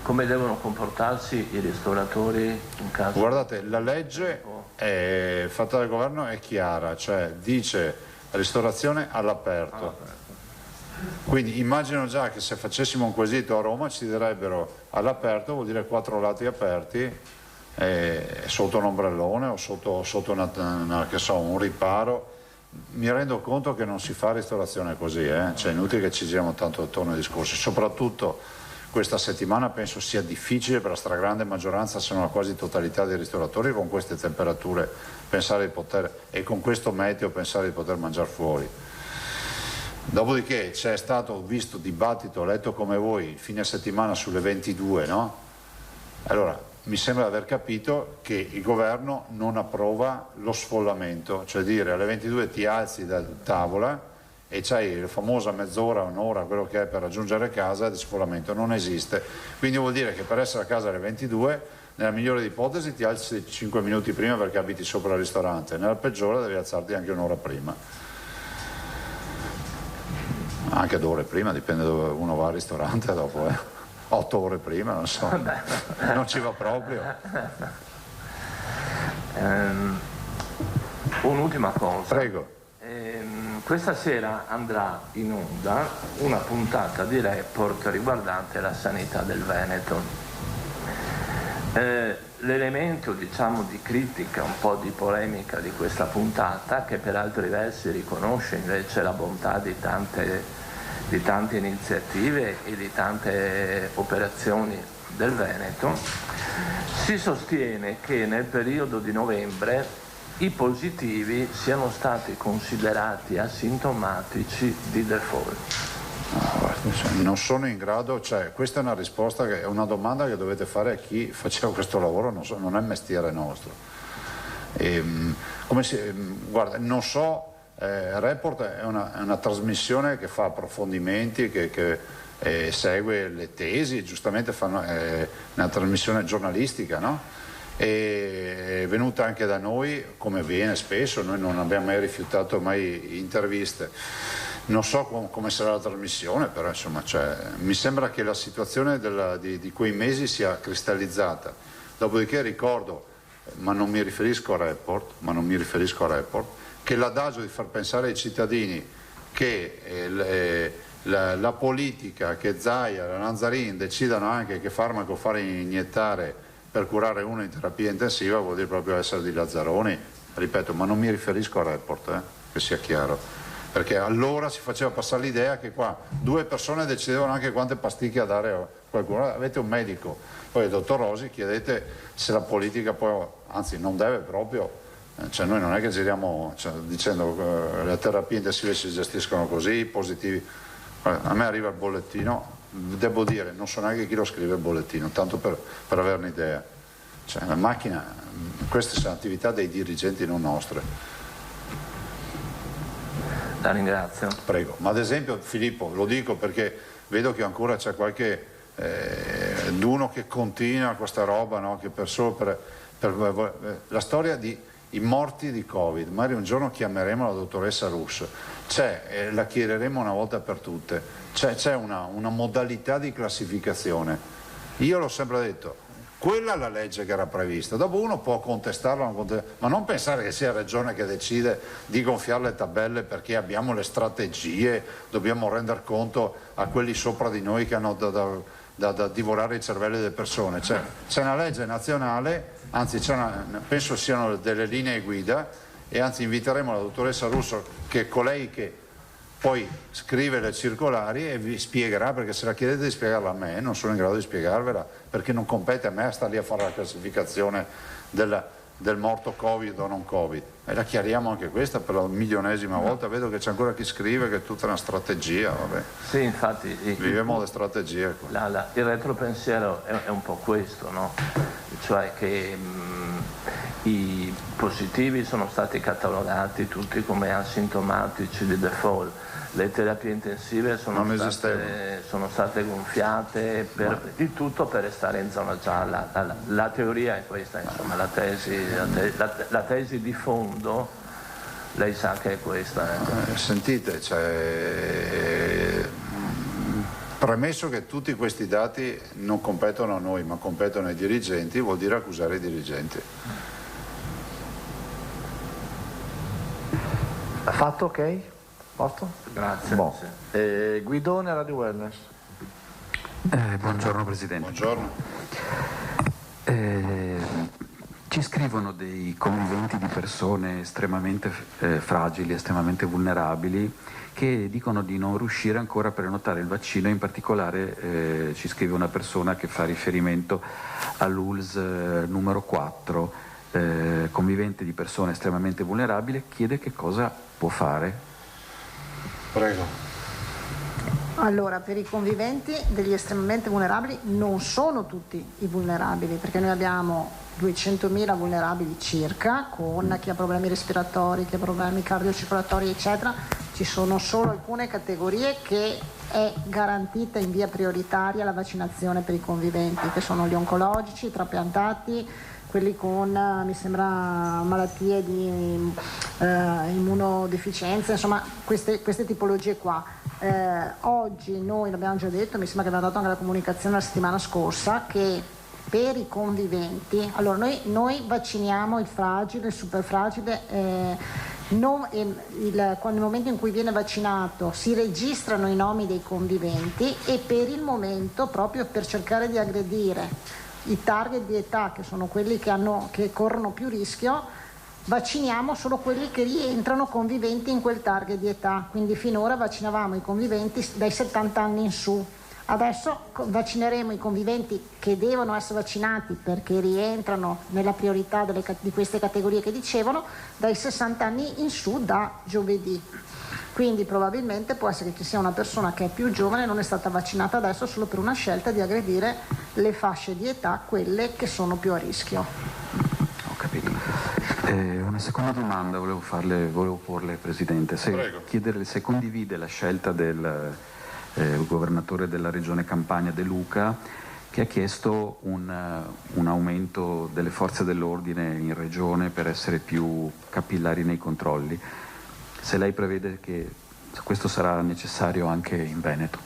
Come devono comportarsi i ristoratori in caso? Guardate, la legge fatta dal governo è chiara, cioè dice ristorazione all'aperto. Quindi immagino già che se facessimo un quesito a Roma ci direbbero all'aperto vuol dire 4 lati aperti sotto un ombrellone o sotto un riparo. Mi rendo conto che non si fa ristorazione così, cioè è inutile che ci giriamo tanto attorno ai discorsi, soprattutto questa settimana penso sia difficile per la stragrande maggioranza, se non la quasi totalità dei ristoratori, con queste temperature pensare di poter, e con questo meteo pensare di poter mangiare fuori. Dopodiché c'è stato, ho visto dibattito, ho letto come voi, il fine settimana sulle 22, no? Allora, mi sembra aver capito che il governo non approva lo sfollamento, cioè dire alle 22 ti alzi da tavola e c'hai la famosa mezz'ora, un'ora, quello che è per raggiungere casa di sfollamento, non esiste. Quindi vuol dire che per essere a casa alle 22, nella migliore delle ipotesi ti alzi 5 minuti prima perché abiti sopra il ristorante, nella peggiore devi alzarti anche un'ora prima. Anche 2 ore prima, dipende dove uno va al ristorante dopo, 8 ore prima, non so, non ci va proprio. Un'ultima cosa. Prego. Questa sera andrà in onda una puntata di report riguardante la sanità del Veneto. L'elemento, diciamo, di critica, un po' di polemica di questa puntata, che per altri versi riconosce invece la bontà di tante iniziative e di tante operazioni del Veneto, si sostiene che nel periodo di novembre i positivi siano stati considerati asintomatici di default. Non sono in grado, cioè questa è una risposta, è una domanda che dovete fare a chi faceva questo lavoro, non è mestiere nostro. Guarda, non so, Report è una trasmissione che fa approfondimenti, che segue le tesi, giustamente fanno una trasmissione giornalistica, no? È venuta anche da noi, come viene spesso, noi non abbiamo mai rifiutato mai interviste. Non so come sarà la trasmissione, però insomma, mi sembra che la situazione di quei mesi sia cristallizzata. Dopodiché ricordo, ma non mi riferisco a Report, che l'adagio di far pensare ai cittadini che la politica, che Zaia e Lanzarin decidano anche che farmaco fare iniettare per curare uno in terapia intensiva vuol dire proprio essere di Lazzaroni, ripeto, ma non mi riferisco a Report, che sia chiaro, perché allora si faceva passare l'idea che qua 2 persone decidevano anche quante pasticche dare a qualcuno. Avete un medico, poi il dottor Rosi, chiedete se la politica poi, anzi non deve proprio, cioè noi non è che giriamo dicendo che le terapie intensive si gestiscono così, i positivi. A me arriva il bollettino, devo dire, non so neanche chi lo scrive il bollettino, tanto per avere un'idea. Cioè, la macchina, queste sono attività dei dirigenti, non nostre. La ringrazio. Prego. Ma ad esempio, Filippo, lo dico perché vedo che ancora c'è qualche d'uno che continua questa roba, no? Che la storia di i morti di Covid, magari un giorno chiameremo la dottoressa Russo, la chiederemo una volta per tutte, c'è una modalità di classificazione. Io l'ho sempre detto, quella è la legge che era prevista, dopo uno può contestarla, ma non pensare che sia la regione che decide di gonfiare le tabelle perché abbiamo le strategie, dobbiamo rendere conto a quelli sopra di noi che hanno da divorare i cervelli delle persone. C'è una legge nazionale, anzi penso siano delle linee guida, e anzi inviteremo la dottoressa Russo, che è colei che poi scrive le circolari e vi spiegherà, perché se la chiedete di spiegarla a me non sono in grado di spiegarvela, perché non compete a me a stare lì a fare la classificazione del morto Covid o non Covid. E la chiariamo anche questa per la milionesima volta. Vedo che c'è ancora chi scrive che è tutta una strategia, vabbè. Sì, infatti viviamo le strategie qua. Il retropensiero è un po' questo, no? Cioè che i positivi sono stati catalogati tutti come asintomatici di default, le terapie intensive sono state gonfiate, il tutto per restare in zona gialla. La teoria è questa, insomma, la tesi di fondo, lei sa che è questa. Sentite, premesso che tutti questi dati non competono a noi ma competono ai dirigenti, vuol dire accusare i dirigenti. Fatto, ok? Posto? Grazie. Boh. Guidone, Radio Wellness. Buongiorno Presidente. Buongiorno. Ci scrivono dei conviventi di persone estremamente fragili, estremamente vulnerabili, che dicono di non riuscire ancora a prenotare il vaccino. In particolare ci scrive una persona che fa riferimento all'ULSS numero 4, convivente di persone estremamente vulnerabili, chiede che cosa può fare. Prego. Allora, per i conviventi degli estremamente vulnerabili non sono tutti i vulnerabili, perché noi abbiamo 200.000 vulnerabili circa, con chi ha problemi respiratori, chi ha problemi cardiocircolatori eccetera. Ci sono solo alcune categorie che è garantita in via prioritaria la vaccinazione per i conviventi, che sono gli oncologici, i trapiantati, quelli con, mi sembra, malattie di immunodeficienza, insomma queste tipologie qua. Oggi noi l'abbiamo già detto, mi sembra che abbiamo dato anche la comunicazione la settimana scorsa, che per i conviventi, allora noi vacciniamo il fragile, il super fragile, nel momento in cui viene vaccinato si registrano i nomi dei conviventi, e per il momento, proprio per cercare di aggredire i target di età, che sono quelli che corrono più rischio, vacciniamo solo quelli che rientrano conviventi in quel target di età. Quindi finora vaccinavamo i conviventi dai 70 anni in su. Adesso vaccineremo i conviventi che devono essere vaccinati perché rientrano nella priorità di queste categorie che dicevano, dai 60 anni in su da giovedì. Quindi probabilmente può essere che ci sia una persona che è più giovane e non è stata vaccinata adesso solo per una scelta di aggredire le fasce di età, quelle che sono più a rischio. Ho capito. Una seconda domanda volevo porle, Presidente. Chiederle se condivide la scelta del governatore della regione Campania De Luca, che ha chiesto un aumento delle forze dell'ordine in regione per essere più capillari nei controlli. Se lei prevede che questo sarà necessario anche in Veneto.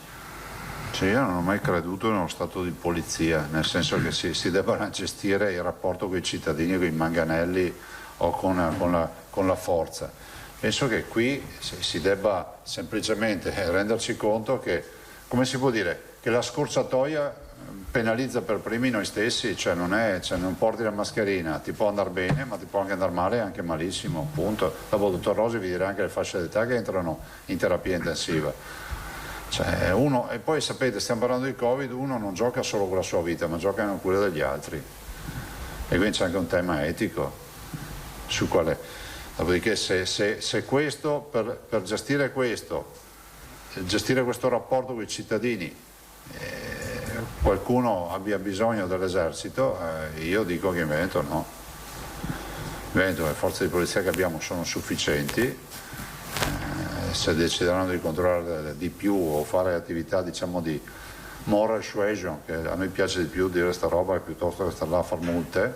Sì, io non ho mai creduto in uno stato di polizia, nel senso che si debba gestire il rapporto con i cittadini, con i manganelli o con la forza. Penso che qui si debba semplicemente renderci conto che, come si può dire, che la scorciatoia penalizza per primi noi stessi, cioè non porti la mascherina, ti può andare bene ma ti può anche andare male e anche malissimo, punto. Dopo il dottor Rosi vi dirà anche le fasce d'età che entrano in terapia intensiva. E poi sapete, stiamo parlando di Covid, uno non gioca solo con la sua vita ma gioca anche con quella degli altri, e quindi c'è anche un tema etico sul quale, dopodiché se questo, per gestire questo rapporto con i cittadini, qualcuno abbia bisogno dell'esercito, io dico che in Veneto no. In Veneto le forze di polizia che abbiamo sono sufficienti, se decideranno di controllare di più o fare attività, diciamo, di moral suasion, che a noi piace di più dire sta roba piuttosto che stare là a far multe,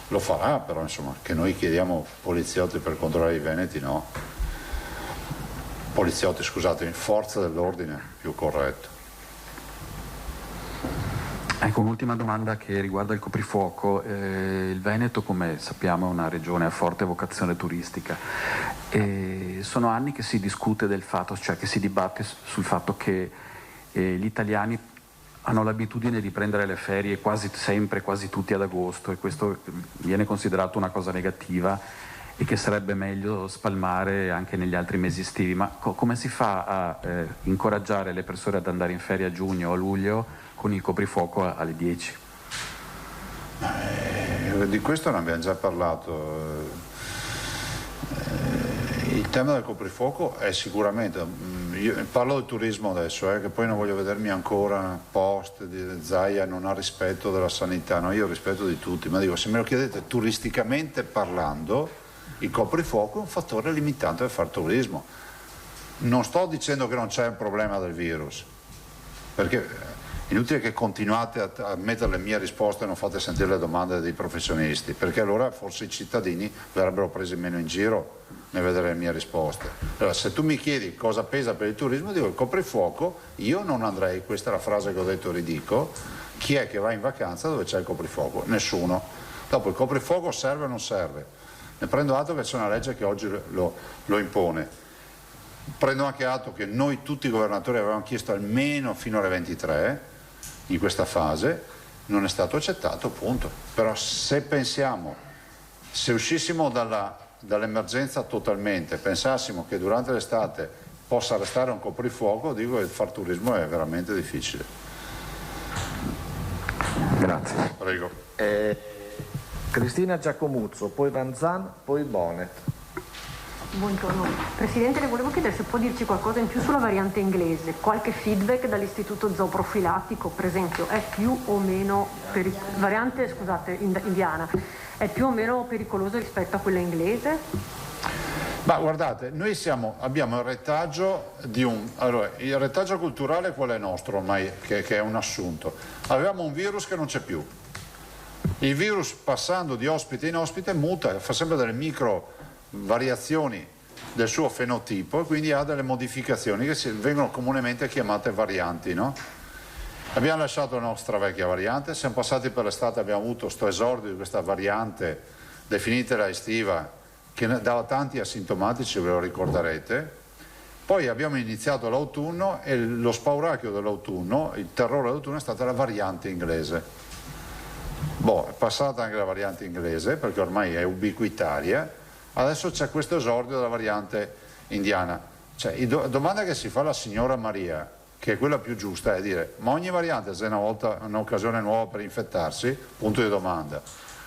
lo farà, però insomma, che noi chiediamo poliziotti per controllare i veneti, no. Poliziotti, scusate, forza dell'ordine, più corretto. Ecco, un'ultima domanda che riguarda il coprifuoco. Il Veneto, come sappiamo, è una regione a forte vocazione turistica, e sono anni che si discute del fatto, cioè che si dibatte sul fatto che gli italiani hanno l'abitudine di prendere le ferie quasi sempre, quasi tutti ad agosto, e questo viene considerato una cosa negativa, e che sarebbe meglio spalmare anche negli altri mesi estivi. Ma come si fa a incoraggiare le persone ad andare in ferie a giugno o a luglio con il coprifuoco alle 10? Di questo ne abbiamo già parlato. Il tema del coprifuoco è sicuramente, io parlo del turismo adesso, che poi non voglio vedermi ancora post di Zaia non ha rispetto della sanità, no, io ho rispetto di tutti, ma dico, se me lo chiedete turisticamente parlando, il coprifuoco è un fattore limitante per fare turismo. Non sto dicendo che non c'è un problema del virus, perché è inutile che continuate a mettere le mie risposte e non fate sentire le domande dei professionisti, perché allora forse i cittadini verrebbero presi meno in giro nel vedere le mie risposte. Allora, se tu mi chiedi cosa pesa per il turismo, dico il coprifuoco, io non andrei, questa è la frase che ho detto, ridico, chi è che va in vacanza dove c'è il coprifuoco? Nessuno. Dopo il coprifuoco serve o non serve? Ne prendo atto che c'è una legge che oggi lo impone. Prendo anche atto che noi tutti i governatori avevamo chiesto almeno fino alle 23 in questa fase, non è stato accettato, punto. Però se pensiamo, se uscissimo dall'emergenza totalmente, pensassimo che durante l'estate possa restare un coprifuoco, dico che far turismo è veramente difficile. Grazie. Prego. Cristina Giacomuzzo, poi Vanzan, poi Bonet. Buongiorno. Presidente, le volevo chiedere se può dirci qualcosa in più sulla variante inglese, qualche feedback dall'istituto zooprofilattico, per esempio, è più o meno variante, scusate, indiana, è più o meno pericolosa rispetto a quella inglese? Ma guardate, noi abbiamo il retaggio allora, il retaggio culturale qual è nostro ormai, che è un assunto. Avevamo un virus che non c'è più. Il virus, passando di ospite in ospite, muta, fa sempre delle micro variazioni del suo fenotipo e quindi ha delle modificazioni che vengono comunemente chiamate varianti, no? Abbiamo lasciato la nostra vecchia variante, siamo passati per l'estate, abbiamo avuto questo esordio di questa variante definita estiva che dava tanti asintomatici, ve lo ricorderete. Poi abbiamo iniziato l'autunno e lo spauracchio dell'autunno, il terrore dell'autunno è stata la variante inglese. È passata anche la variante inglese perché ormai è ubiquitaria. Adesso c'è questo esordio della variante indiana. Cioè, la domanda che si fa la signora Maria, che è quella più giusta, è dire: ma ogni variante è una volta un'occasione nuova per infettarsi? Punto di domanda.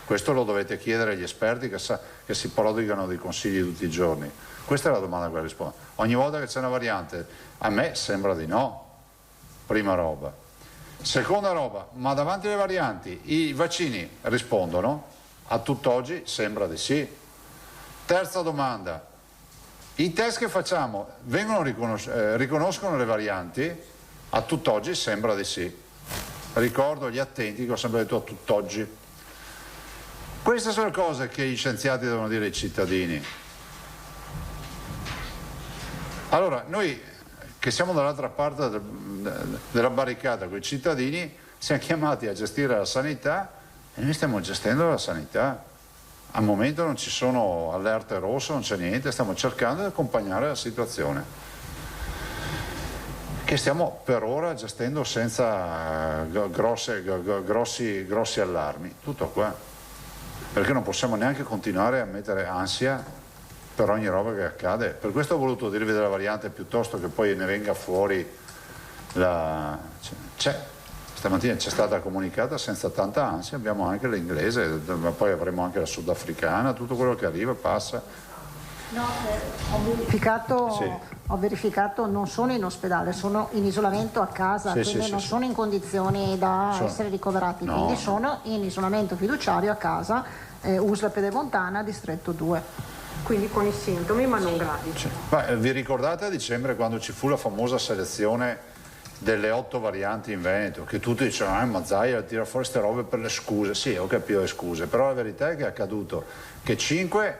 Questo lo dovete chiedere agli esperti che si prodigano dei consigli tutti i giorni. Questa è la domanda che rispondo. Ogni volta che c'è una variante, a me sembra di no. Prima roba. Seconda roba, ma davanti alle varianti i vaccini rispondono? A tutt'oggi sembra di sì. Terza domanda, i test che facciamo riconoscono le varianti? A tutt'oggi sembra di sì. Ricordo agli attenti che ho sempre detto a tutt'oggi. Queste sono le cose che gli scienziati devono dire ai cittadini. Allora, noi che siamo dall'altra parte della barricata con i cittadini, siamo chiamati a gestire la sanità e noi stiamo gestendo la sanità. Al momento non ci sono allerte rosse, non c'è niente, stiamo cercando di accompagnare la situazione che stiamo per ora gestendo senza grossi allarmi. Tutto qua, perché non possiamo neanche continuare a mettere ansia per ogni roba che accade. Per questo ho voluto dirvi della variante piuttosto che poi ne venga fuori stamattina c'è stata comunicata senza tanta ansia, abbiamo anche l'inglese, ma poi avremo anche la sudafricana, tutto quello che arriva passa. No, ho verificato, non sono in ospedale, sono in isolamento a casa, quindi non sono in condizioni da essere ricoverati, quindi sono in isolamento fiduciario a casa, USL Pedemontana, distretto 2. Quindi con i sintomi ma non gravi. Vi ricordate a dicembre quando ci fu la famosa selezione delle 8 varianti in Veneto, che tutti dicevano ma Zaia tira fuori queste robe per le scuse? Sì, ho capito le scuse, però la verità è che è accaduto che 5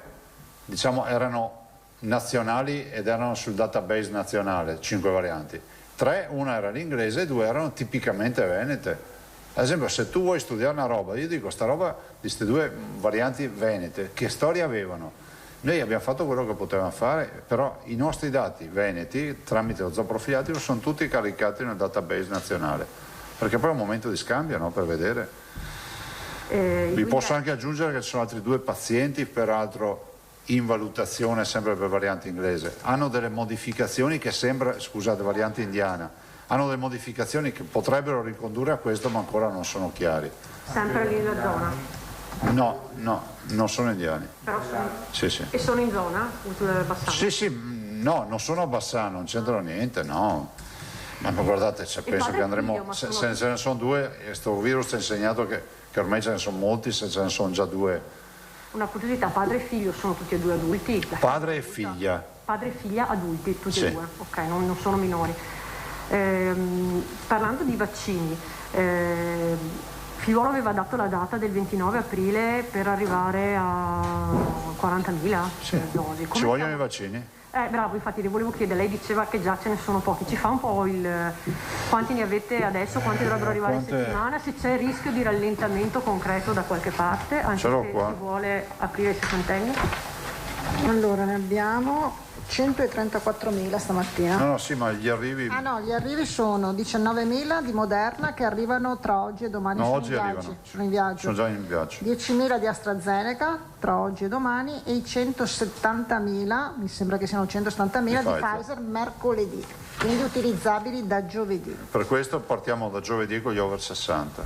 erano nazionali ed erano sul database nazionale, 5 varianti, 3, una era l'inglese e 2 erano tipicamente venete. Ad esempio, se tu vuoi studiare una roba, io dico sta roba di queste 2 varianti venete, che storia avevano? Noi abbiamo fatto quello che potevamo fare, però i nostri dati veneti, tramite lo zooprofilatico, sono tutti caricati nel database nazionale, perché poi è un momento di scambio, no? Per vedere. Vi posso anche aggiungere che ci sono altri 2 pazienti, peraltro in valutazione sempre per variante inglese, hanno delle modificazioni che scusate, variante indiana, hanno delle modificazioni che potrebbero ricondurre a questo, ma ancora non sono chiari. Sempre lì nella zona? No, non sono indiani. Però sono... Sì. E sono in zona? Sì, no, non sono a Bassano, non c'entrano niente, no. Ma guardate, penso che andremo, se ne sono due, questo virus ci ha insegnato che ormai ce ne sono molti, se ce ne sono già due. Una curiosità, padre e figlio sono tutti e due adulti? Padre e figlia. Padre e figlia adulti, tutti e due, ok, non sono minori. Parlando di vaccini, Figliuolo aveva dato la data del 29 aprile per arrivare a 40.000 dosi. Ci vogliono i vaccini? Bravo, infatti le volevo chiedere, lei diceva che già ce ne sono pochi, ci fa un po' quanti ne avete adesso, quanti dovrebbero arrivare in settimana, se c'è il rischio di rallentamento concreto da qualche parte, anche se si vuole aprire i sessantenni? Allora ne abbiamo 134.000 stamattina. No, sì, ma gli arrivi... gli arrivi sono 19.000 di Moderna che arrivano tra oggi e domani. No, oggi sono in viaggio. Sono già in viaggio. 10.000 di AstraZeneca tra oggi e domani e i 170.000, mi sembra che siano 170.000 di Pfizer mercoledì, quindi utilizzabili da giovedì. Per questo partiamo da giovedì con gli over 60.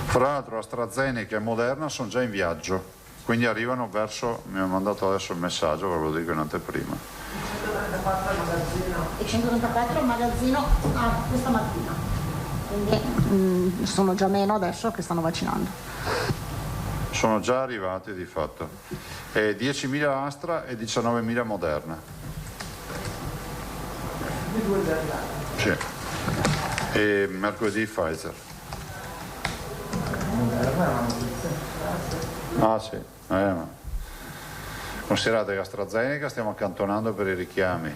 Fra l'altro AstraZeneca e Moderna sono già in viaggio. Quindi arrivano verso, mi ha mandato adesso il messaggio, ve lo dico in anteprima. 134 al magazzino. E 134 al magazzino questa mattina. Quindi sono già meno adesso che stanno vaccinando. Sono già arrivati di fatto. 10.000 Astra e 19.000 Moderna. Sì. E mercoledì Pfizer. Ah sì. Considerate che AstraZeneca stiamo accantonando per i richiami.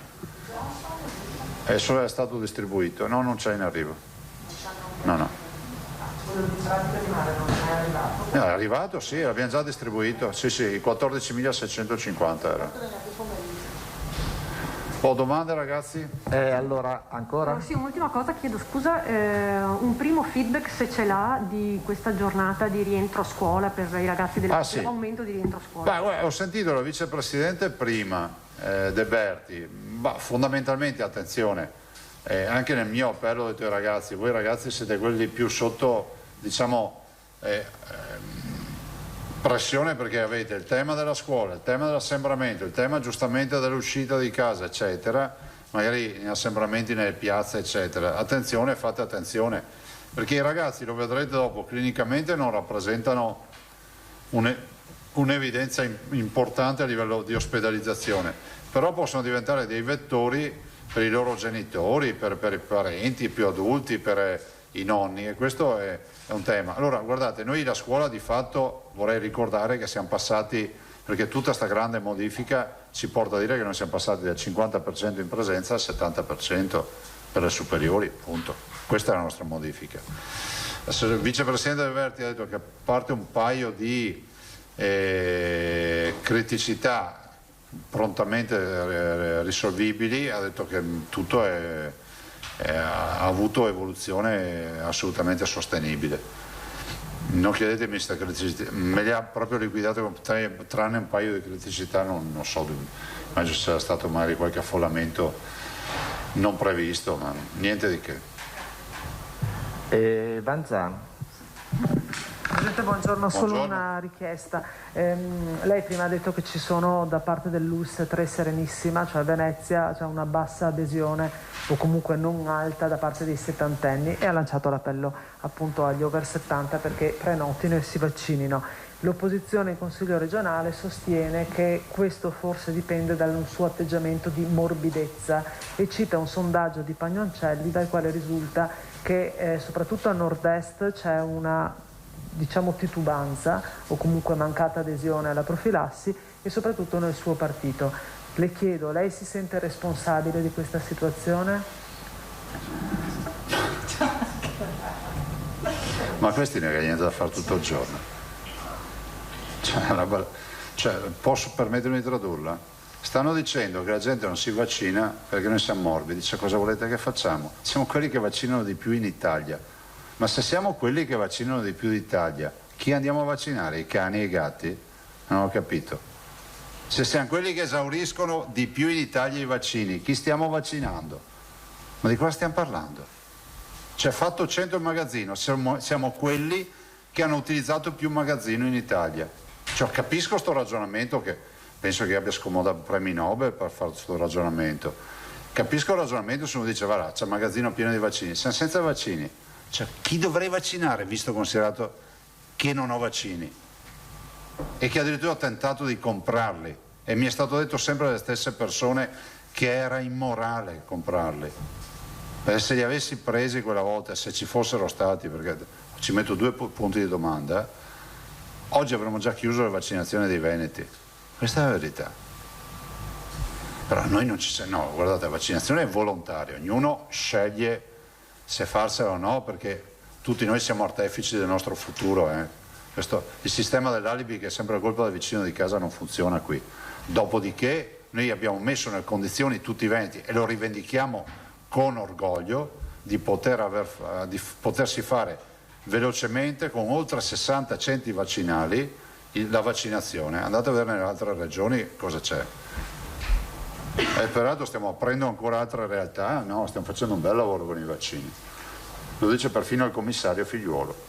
È stato distribuito, no, non c'è in arrivo. No. È arrivato, sì, l'abbiamo già distribuito. Sì, 14.650 era. Domande ragazzi? Allora, ancora? Sì, un'ultima cosa, chiedo scusa, un primo feedback se ce l'ha di questa giornata di rientro a scuola per i ragazzi dell'aumento di rientro a scuola. Ho sentito la vicepresidente prima, De Berti, fondamentalmente attenzione, anche nel mio appello ho detto ai ragazzi, voi ragazzi siete quelli più sotto, diciamo, pressione perché avete il tema della scuola, il tema dell'assembramento, il tema giustamente dell'uscita di casa, eccetera, magari in assembramenti nelle piazze, eccetera. Attenzione, fate attenzione, perché i ragazzi, lo vedrete dopo, clinicamente non rappresentano un'evidenza importante a livello di ospedalizzazione, però possono diventare dei vettori per i loro genitori, per i parenti più adulti, per i nonni, e questo è un tema. Allora guardate, noi la scuola di fatto vorrei ricordare che siamo passati, perché tutta questa grande modifica ci porta a dire che noi siamo passati dal 50% in presenza al 70% per le superiori, punto. Questa è la nostra modifica. Il vicepresidente De Berti ha detto che a parte un paio di criticità prontamente risolvibili, ha detto che tutto ha avuto evoluzione assolutamente sostenibile. Non chiedetemi questa criticità, me le ha proprio liquidate tranne un paio di criticità, non so, immagino ci sarà stato magari qualche affollamento non previsto, ma niente di che. Vanzan. Presidente, buongiorno, solo una richiesta. Lei prima ha detto che ci sono da parte dell'ULSS 3 Serenissima, cioè Venezia, c'è una bassa adesione o comunque non alta da parte dei settantenni, e ha lanciato l'appello appunto agli over 70 perché prenotino e si vaccinino. L'opposizione in Consiglio regionale sostiene che questo forse dipende dal suo atteggiamento di morbidezza e cita un sondaggio di Pagnoncelli dal quale risulta che soprattutto a nord-est c'è una, diciamo, titubanza o comunque mancata adesione alla profilassi, e soprattutto nel suo partito. Le chiedo, lei si sente responsabile di questa situazione? Ma questi ne ha niente da fare tutto il giorno. Posso permettermi di tradurla? Stanno dicendo che la gente non si vaccina perché noi siamo morbidi. Cosa volete che facciamo? Siamo quelli che vaccinano di più in Italia. Ma se siamo quelli che vaccinano di più d'Italia, chi andiamo a vaccinare? I cani e i gatti? Non ho capito. Se siamo quelli che esauriscono di più in Italia i vaccini, chi stiamo vaccinando? Ma di cosa stiamo parlando? C'è fatto 100 il magazzino, siamo quelli che hanno utilizzato più magazzino in Italia. Cioè, capisco sto ragionamento, che penso che abbia scomodato premi Nobel per fare questo ragionamento. Capisco il ragionamento se uno dice, guarda, c'è il magazzino pieno di vaccini, siamo senza vaccini. Cioè, chi dovrei vaccinare, visto considerato che non ho vaccini? E che addirittura ho tentato di comprarli, e mi è stato detto sempre dalle stesse persone che era immorale comprarli, perché se li avessi presi quella volta, se ci fossero stati, perché ci metto 2 punti di domanda, oggi avremmo già chiuso le vaccinazioni dei veneti. Questa è la verità. Però a noi non ci no, guardate, la vaccinazione è volontaria, ognuno sceglie se farsela o no, perché tutti noi siamo artefici del nostro futuro. Il sistema dell'alibi, che è sempre la colpa del vicino di casa, non funziona qui. Dopodiché noi abbiamo messo nelle condizioni tutti i veneti, e lo rivendichiamo con orgoglio, di potersi fare velocemente, con oltre 60 centri vaccinali, la vaccinazione. Andate a vedere nelle altre regioni cosa c'è. E peraltro stiamo aprendo ancora altre realtà, no? Stiamo facendo un bel lavoro con i vaccini. Lo dice perfino il commissario Figliuolo.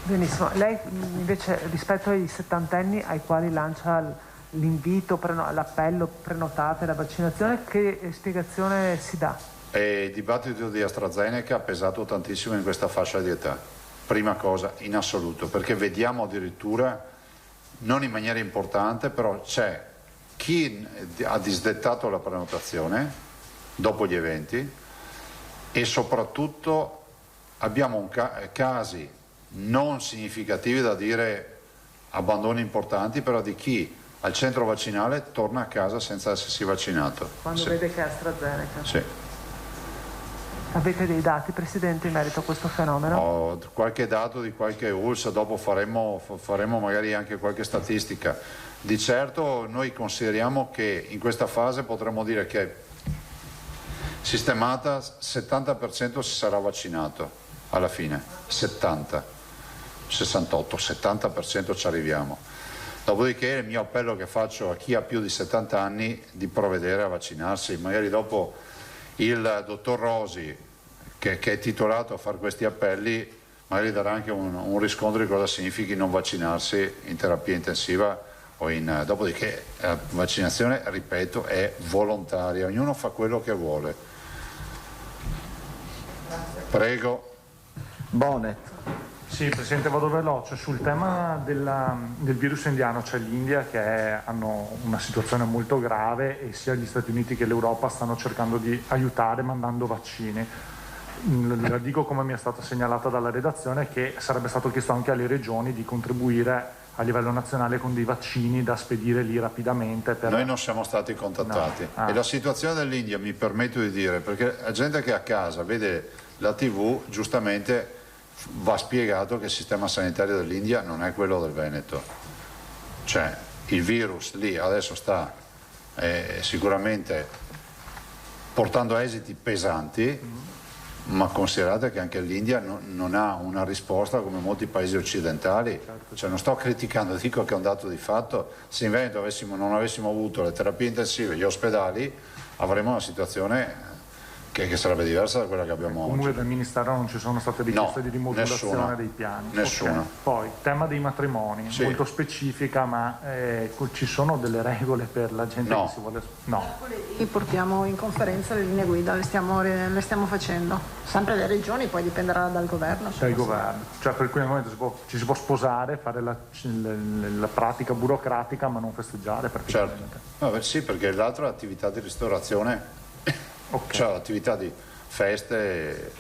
Benissimo, lei invece rispetto ai 70enni ai quali lancia l'invito, l'appello, prenotate la vaccinazione, che spiegazione si dà? Il dibattito di AstraZeneca ha pesato tantissimo in questa fascia di età, prima cosa in assoluto, perché vediamo addirittura, non in maniera importante, però c'è chi ha disdettato la prenotazione dopo gli eventi, e soprattutto abbiamo casi non significativi, da dire abbandoni importanti, però di chi al centro vaccinale torna a casa senza essersi vaccinato. Quando vede che è AstraZeneca? Sì. Avete dei dati, Presidente, in merito a questo fenomeno? Ho qualche dato di qualche ULS, dopo faremo magari anche qualche statistica. Di certo noi consideriamo che in questa fase potremmo dire che sistemata 70% si sarà vaccinato alla fine, 70% ci arriviamo. Dopodiché il mio appello che faccio a chi ha più di 70 anni di provvedere a vaccinarsi, magari dopo il dottor Rosi, che è titolato a fare questi appelli, magari darà anche un riscontro di cosa significhi non vaccinarsi in terapia intensiva o dopodiché la vaccinazione, ripeto, è volontaria, ognuno fa quello che vuole. Prego. Bonet. Sì, Presidente, vado veloce. Sul tema del virus indiano c'è l'India che hanno una situazione molto grave, e sia gli Stati Uniti che l'Europa stanno cercando di aiutare mandando vaccini. La dico come mi è stata segnalata dalla redazione, che sarebbe stato chiesto anche alle regioni di contribuire a livello nazionale con dei vaccini da spedire lì rapidamente. Noi non siamo stati contattati. No. E la situazione dell'India, mi permetto di dire, perché la gente che a casa vede la TV, giustamente va spiegato che il sistema sanitario dell'India non è quello del Veneto. Cioè, il virus lì adesso sta sicuramente portando a esiti pesanti, ma considerate che anche l'India non ha una risposta come molti paesi occidentali. Cioè, non sto criticando, dico che è un dato di fatto. Se in Veneto non avessimo avuto le terapie intensive, gli ospedali, avremmo una situazione che sarebbe diversa da quella che abbiamo oggi. Comunque dal Ministero non ci sono state richieste di rimodulazione dei piani. Nessuna. Okay. Poi, tema dei matrimoni, sì, molto specifica, ma ci sono delle regole per la gente che si vuole... No. Portiamo in conferenza le linee guida, le stiamo facendo. Sempre le regioni, poi dipenderà dal governo. Dal governo. Cioè, per cui nel momento ci si può sposare, fare la pratica burocratica, ma non festeggiare. Certo. No, sì, perché l'altra attività di ristorazione... Okay. Cioè attività di feste.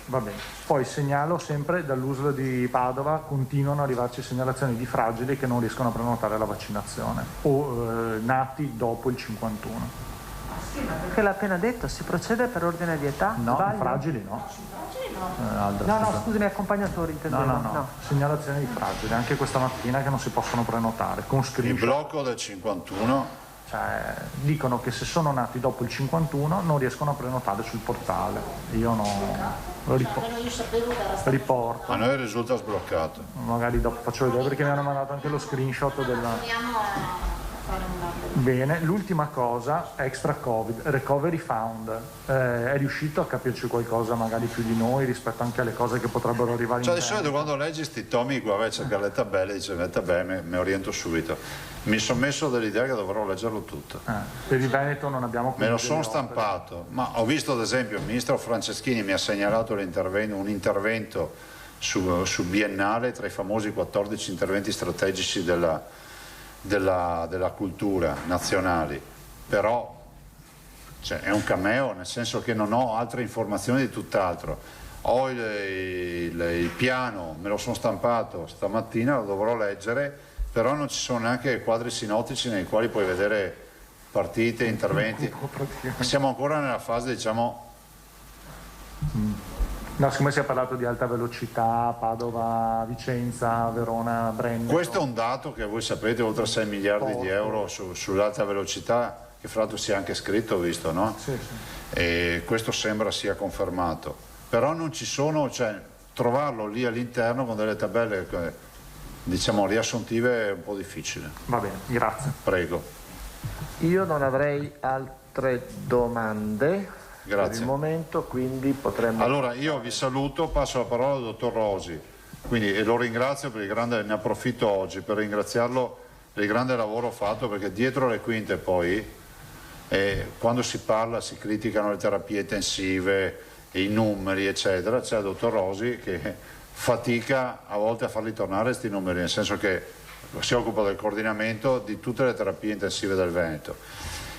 Va bene. Poi segnalo sempre dall'USL di Padova continuano ad arrivarci segnalazioni di fragili che non riescono a prenotare la vaccinazione o nati dopo il 51. Sì, ma perché l'ha appena detto, si procede per ordine di età? No, fragili no. No, scusami, accompagnatori intendevo. No. Segnalazioni di fragili, anche questa mattina, che non si possono prenotare con screenshot. Il blocco del 51. Cioè, dicono che se sono nati dopo il 51 non riescono a prenotare sul portale. Io lo riporto. A noi risulta sbloccato. Magari dopo faccio vedere, perché mi hanno mandato anche lo screenshot della... Bene, l'ultima cosa, extra Covid, Recovery Fund, è riuscito a capirci qualcosa magari più di noi rispetto anche alle cose che potrebbero arrivare cioè, in di solito quando leggi sti tomi qua vai a cercare le tabelle e dici vabbè, mi oriento subito. Mi sono messo dell'idea che dovrò leggerlo tutto. Per il Veneto non abbiamo me lo sono stampato, ma ho visto ad esempio il ministro Franceschini mi ha segnalato un intervento su Biennale tra i famosi 14 interventi strategici della cultura nazionali, però cioè, è un cameo, nel senso che non ho altre informazioni di tutt'altro. Ho il piano, me lo sono stampato stamattina, lo dovrò leggere, però non ci sono neanche quadri sinottici nei quali puoi vedere partite, interventi. Siamo ancora nella fase, diciamo... No, siccome si è parlato di alta velocità, Padova, Vicenza, Verona, Brennero. Questo è un dato che voi sapete, oltre 6 miliardi di euro sull'alta velocità, che fra l'altro sia anche scritto, visto, no? Sì. E questo sembra sia confermato. Però non ci sono, cioè trovarlo lì all'interno con delle tabelle, diciamo, riassuntive è un po' difficile. Va bene, grazie. Prego. Io non avrei altre domande. Grazie. Per il momento, quindi potremmo... Allora io vi saluto, passo la parola al dottor Rosi, quindi, e lo ringrazio per il grande, ne approfitto oggi per ringraziarlo per il grande lavoro fatto, perché dietro le quinte poi quando si parla, si criticano le terapie intensive, i numeri eccetera, c'è il dottor Rosi che fatica a volte a farli tornare questi numeri, nel senso che si occupa del coordinamento di tutte le terapie intensive del Veneto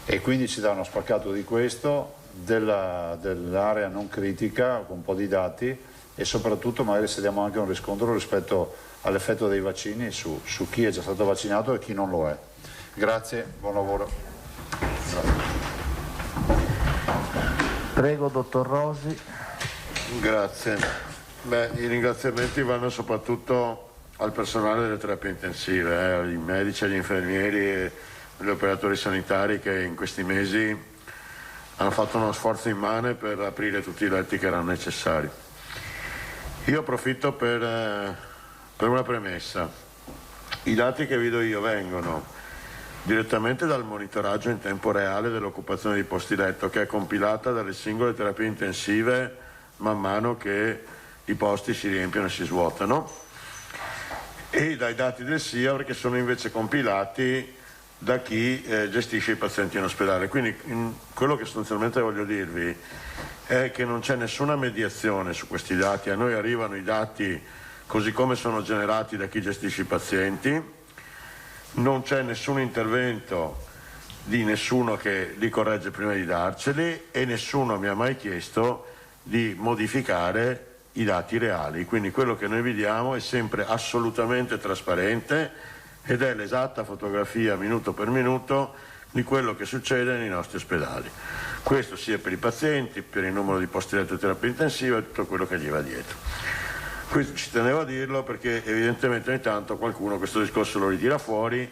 e quindi ci dà uno spaccato di questo, dell'area non critica con un po' di dati e soprattutto magari se diamo anche un riscontro rispetto all'effetto dei vaccini su chi è già stato vaccinato e chi non lo è. Grazie, buon lavoro. Prego, dottor Rosi. Grazie. I ringraziamenti vanno soprattutto al personale delle terapie intensive, ai medici, agli infermieri e agli operatori sanitari che in questi mesi hanno fatto uno sforzo immane per aprire tutti i letti che erano necessari. Io approfitto per una premessa. I dati che vi do io vengono direttamente dal monitoraggio in tempo reale dell'occupazione di posti letto, che è compilata dalle singole terapie intensive man mano che i posti si riempiono e si svuotano, e dai dati del SIA, che sono invece compilati da chi gestisce i pazienti in ospedale. Quindi quello che sostanzialmente voglio dirvi è che non c'è nessuna mediazione su questi dati, a noi arrivano i dati così come sono generati da chi gestisce i pazienti, non c'è nessun intervento di nessuno che li corregge prima di darceli e nessuno mi ha mai chiesto di modificare i dati reali, quindi quello che noi vediamo è sempre assolutamente trasparente ed è l'esatta fotografia minuto per minuto di quello che succede nei nostri ospedali. Questo sia per i pazienti, per il numero di posti letto di terapia intensiva e tutto quello che gli va dietro. Questo ci tenevo a dirlo perché evidentemente ogni tanto qualcuno questo discorso lo ritira fuori,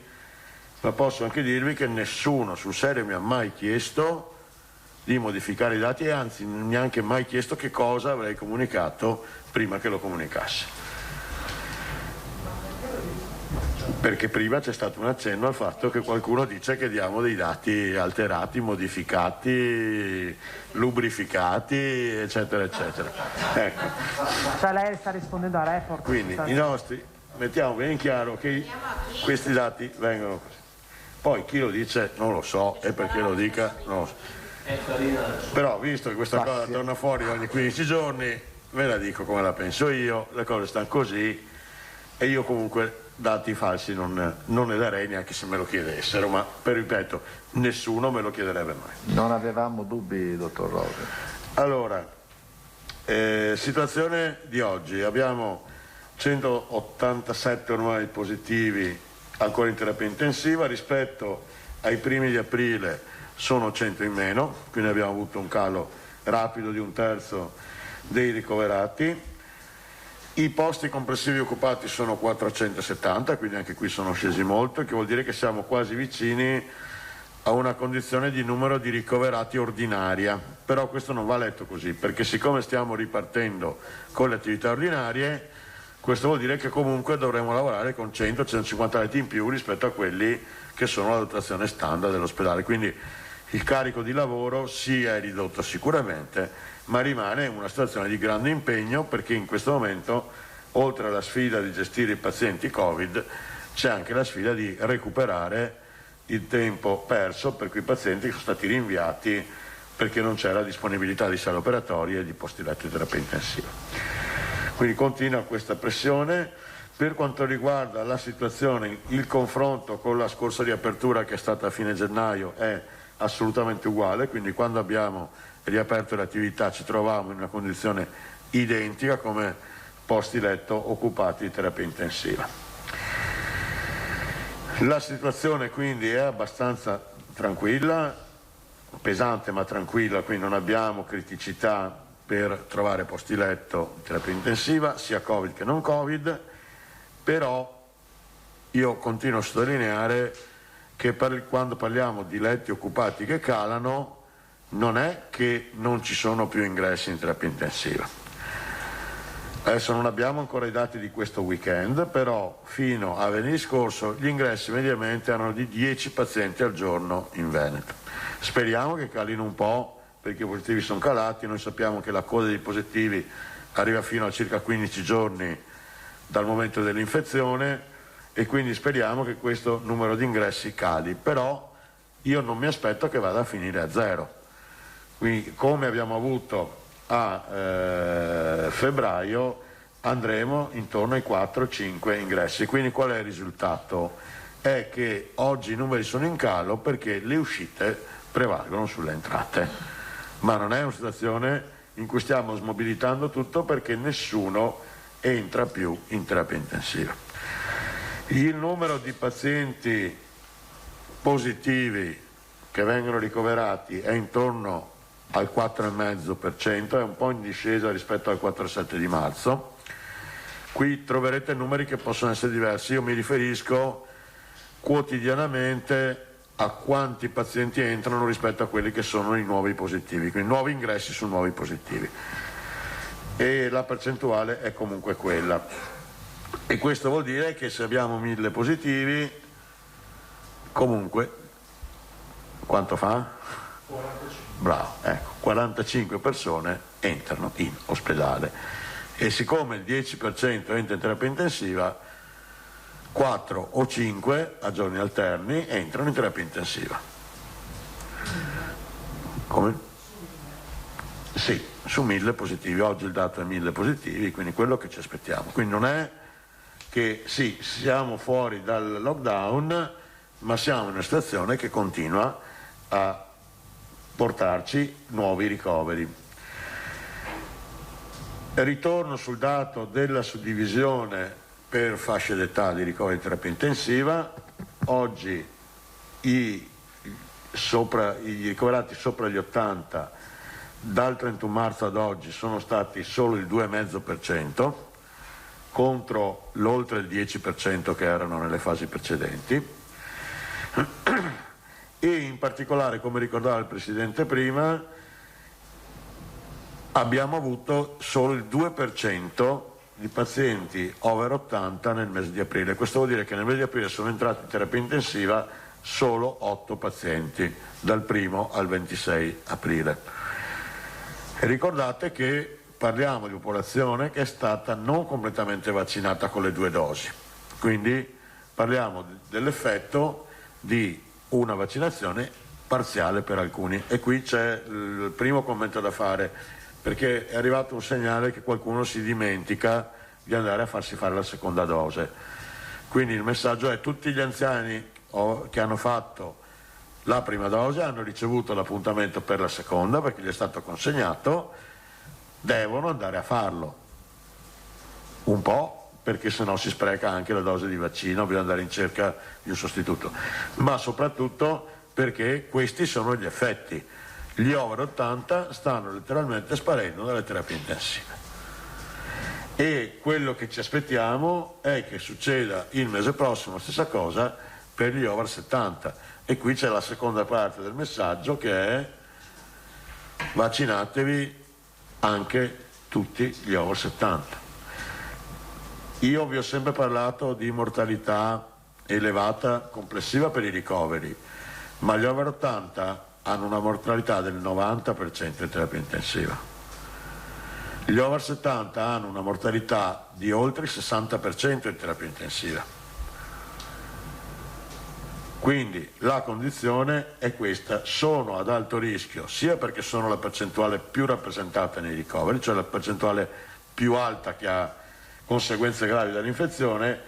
ma posso anche dirvi che nessuno sul serio mi ha mai chiesto di modificare i dati e anzi neanche mai chiesto che cosa avrei comunicato prima che lo comunicasse. Perché prima c'è stato un accenno al fatto che qualcuno dice che diamo dei dati alterati, modificati, lubrificati, eccetera, eccetera. Ecco. Cioè lei sta rispondendo a report. Quindi i nostri, mettiamo ben chiaro che questi dati vengono così. Poi chi lo dice non lo so e perché lo dica non lo so. Però visto che questa cosa torna fuori ogni 15 giorni, ve la dico come la penso io, le cose stanno così e io comunque dati falsi non ne darei neanche se me lo chiedessero, ma ripeto, nessuno me lo chiederebbe mai. Non avevamo dubbi, dottor Rosi. Allora, situazione di oggi, abbiamo 187 ormai positivi ancora in terapia intensiva, rispetto ai primi di aprile sono 100 in meno, quindi abbiamo avuto un calo rapido di 1/3 dei ricoverati. I posti complessivi occupati sono 470, quindi anche qui sono scesi molto, che vuol dire che siamo quasi vicini a una condizione di numero di ricoverati ordinaria. Però questo non va letto così, perché siccome stiamo ripartendo con le attività ordinarie, Questo vuol dire che comunque dovremo lavorare con 100-150 letti in più rispetto a quelli che sono la dotazione standard dell'ospedale, quindi il carico di lavoro si è ridotto sicuramente, ma rimane una situazione di grande impegno, perché in questo momento, oltre alla sfida di gestire i pazienti Covid, c'è anche la sfida di recuperare il tempo perso per quei pazienti che sono stati rinviati perché non c'era disponibilità di sale operatorie e di posti letto di terapia intensiva. Quindi continua questa pressione. Per quanto riguarda la situazione, il confronto con la scorsa riapertura, che è stata a fine gennaio, è assolutamente uguale, quindi quando abbiamo riaperto le attività ci trovavamo in una condizione identica come posti letto occupati di terapia intensiva. La situazione quindi è abbastanza tranquilla, pesante ma tranquilla, quindi non abbiamo criticità per trovare posti letto di terapia intensiva, sia Covid che non Covid, però io continuo a sottolineare che quando parliamo di letti occupati che calano, non è che non ci sono più ingressi in terapia intensiva. Adesso non abbiamo ancora i dati di questo weekend, però fino a venerdì scorso gli ingressi mediamente erano di 10 pazienti al giorno in Veneto. Speriamo che calino un po', perché i positivi sono calati. Noi sappiamo che la coda dei positivi arriva fino a circa 15 giorni dal momento dell'infezione, e quindi speriamo che questo numero di ingressi cali, però io non mi aspetto che vada a finire a zero. Quindi, come abbiamo avuto a febbraio, andremo intorno ai 4-5 ingressi. Quindi qual è il risultato? È che oggi i numeri sono in calo perché le uscite prevalgono sulle entrate, ma non è una situazione in cui stiamo smobilitando tutto, perché nessuno entra più in terapia intensiva. Il numero di pazienti positivi che vengono ricoverati è intorno al 4,5%, è un po' in discesa rispetto al 4,7 di marzo. Qui troverete numeri che possono essere diversi. Io mi riferisco quotidianamente a quanti pazienti entrano rispetto a quelli che sono i nuovi positivi, quindi nuovi ingressi su nuovi positivi, e la percentuale è comunque quella. E questo vuol dire che se abbiamo 1000 positivi, comunque quanto fa? 45. Bravo, ecco, 45 persone entrano in ospedale, e siccome il 10% entra in terapia intensiva, 4 o 5 a giorni alterni entrano in terapia intensiva. Come? Sì, su 1000 positivi. Oggi il dato è 1000 positivi, quindi quello che ci aspettiamo. Quindi non è che sì, siamo fuori dal lockdown, ma siamo in una situazione che continua a portarci nuovi ricoveri. Ritorno sul dato della suddivisione per fasce d'età di ricoveri di terapia intensiva. Oggi i ricoverati sopra gli 80 dal 31 marzo ad oggi sono stati solo il 2,5% contro l'oltre il 10% che erano nelle fasi precedenti, e in particolare, come ricordava il Presidente prima, abbiamo avuto solo il 2% di pazienti over 80 nel mese di aprile. Questo vuol dire che nel mese di aprile sono entrati in terapia intensiva solo 8 pazienti, dal 1 al 26 aprile. E ricordate che parliamo di popolazione che è stata non completamente vaccinata con le 2 dosi, quindi parliamo dell'effetto di una vaccinazione parziale per alcuni. E qui c'è il primo commento da fare, perché è arrivato un segnale che qualcuno si dimentica di andare a farsi fare la seconda dose. Quindi il messaggio è: tutti gli anziani che hanno fatto la prima dose, hanno ricevuto l'appuntamento per la seconda perché gli è stato consegnato, devono andare a farlo. Un po' perché sennò si spreca anche la dose di vaccino, bisogna andare in cerca di un sostituto, ma soprattutto perché questi sono gli effetti. Gli over 80 stanno letteralmente sparendo dalle terapie intensive, e quello che ci aspettiamo è che succeda il mese prossimo la stessa cosa per gli over 70, e qui c'è la seconda parte del messaggio, che è: vaccinatevi anche tutti gli over 70. Io vi ho sempre parlato di mortalità elevata complessiva per i ricoveri, ma gli over 80 hanno una mortalità del 90% in terapia intensiva. Gli over 70 hanno una mortalità di oltre il 60% in terapia intensiva. Quindi la condizione è questa: sono ad alto rischio sia perché sono la percentuale più rappresentata nei ricoveri, cioè la percentuale più alta che ha conseguenze gravi dall'infezione,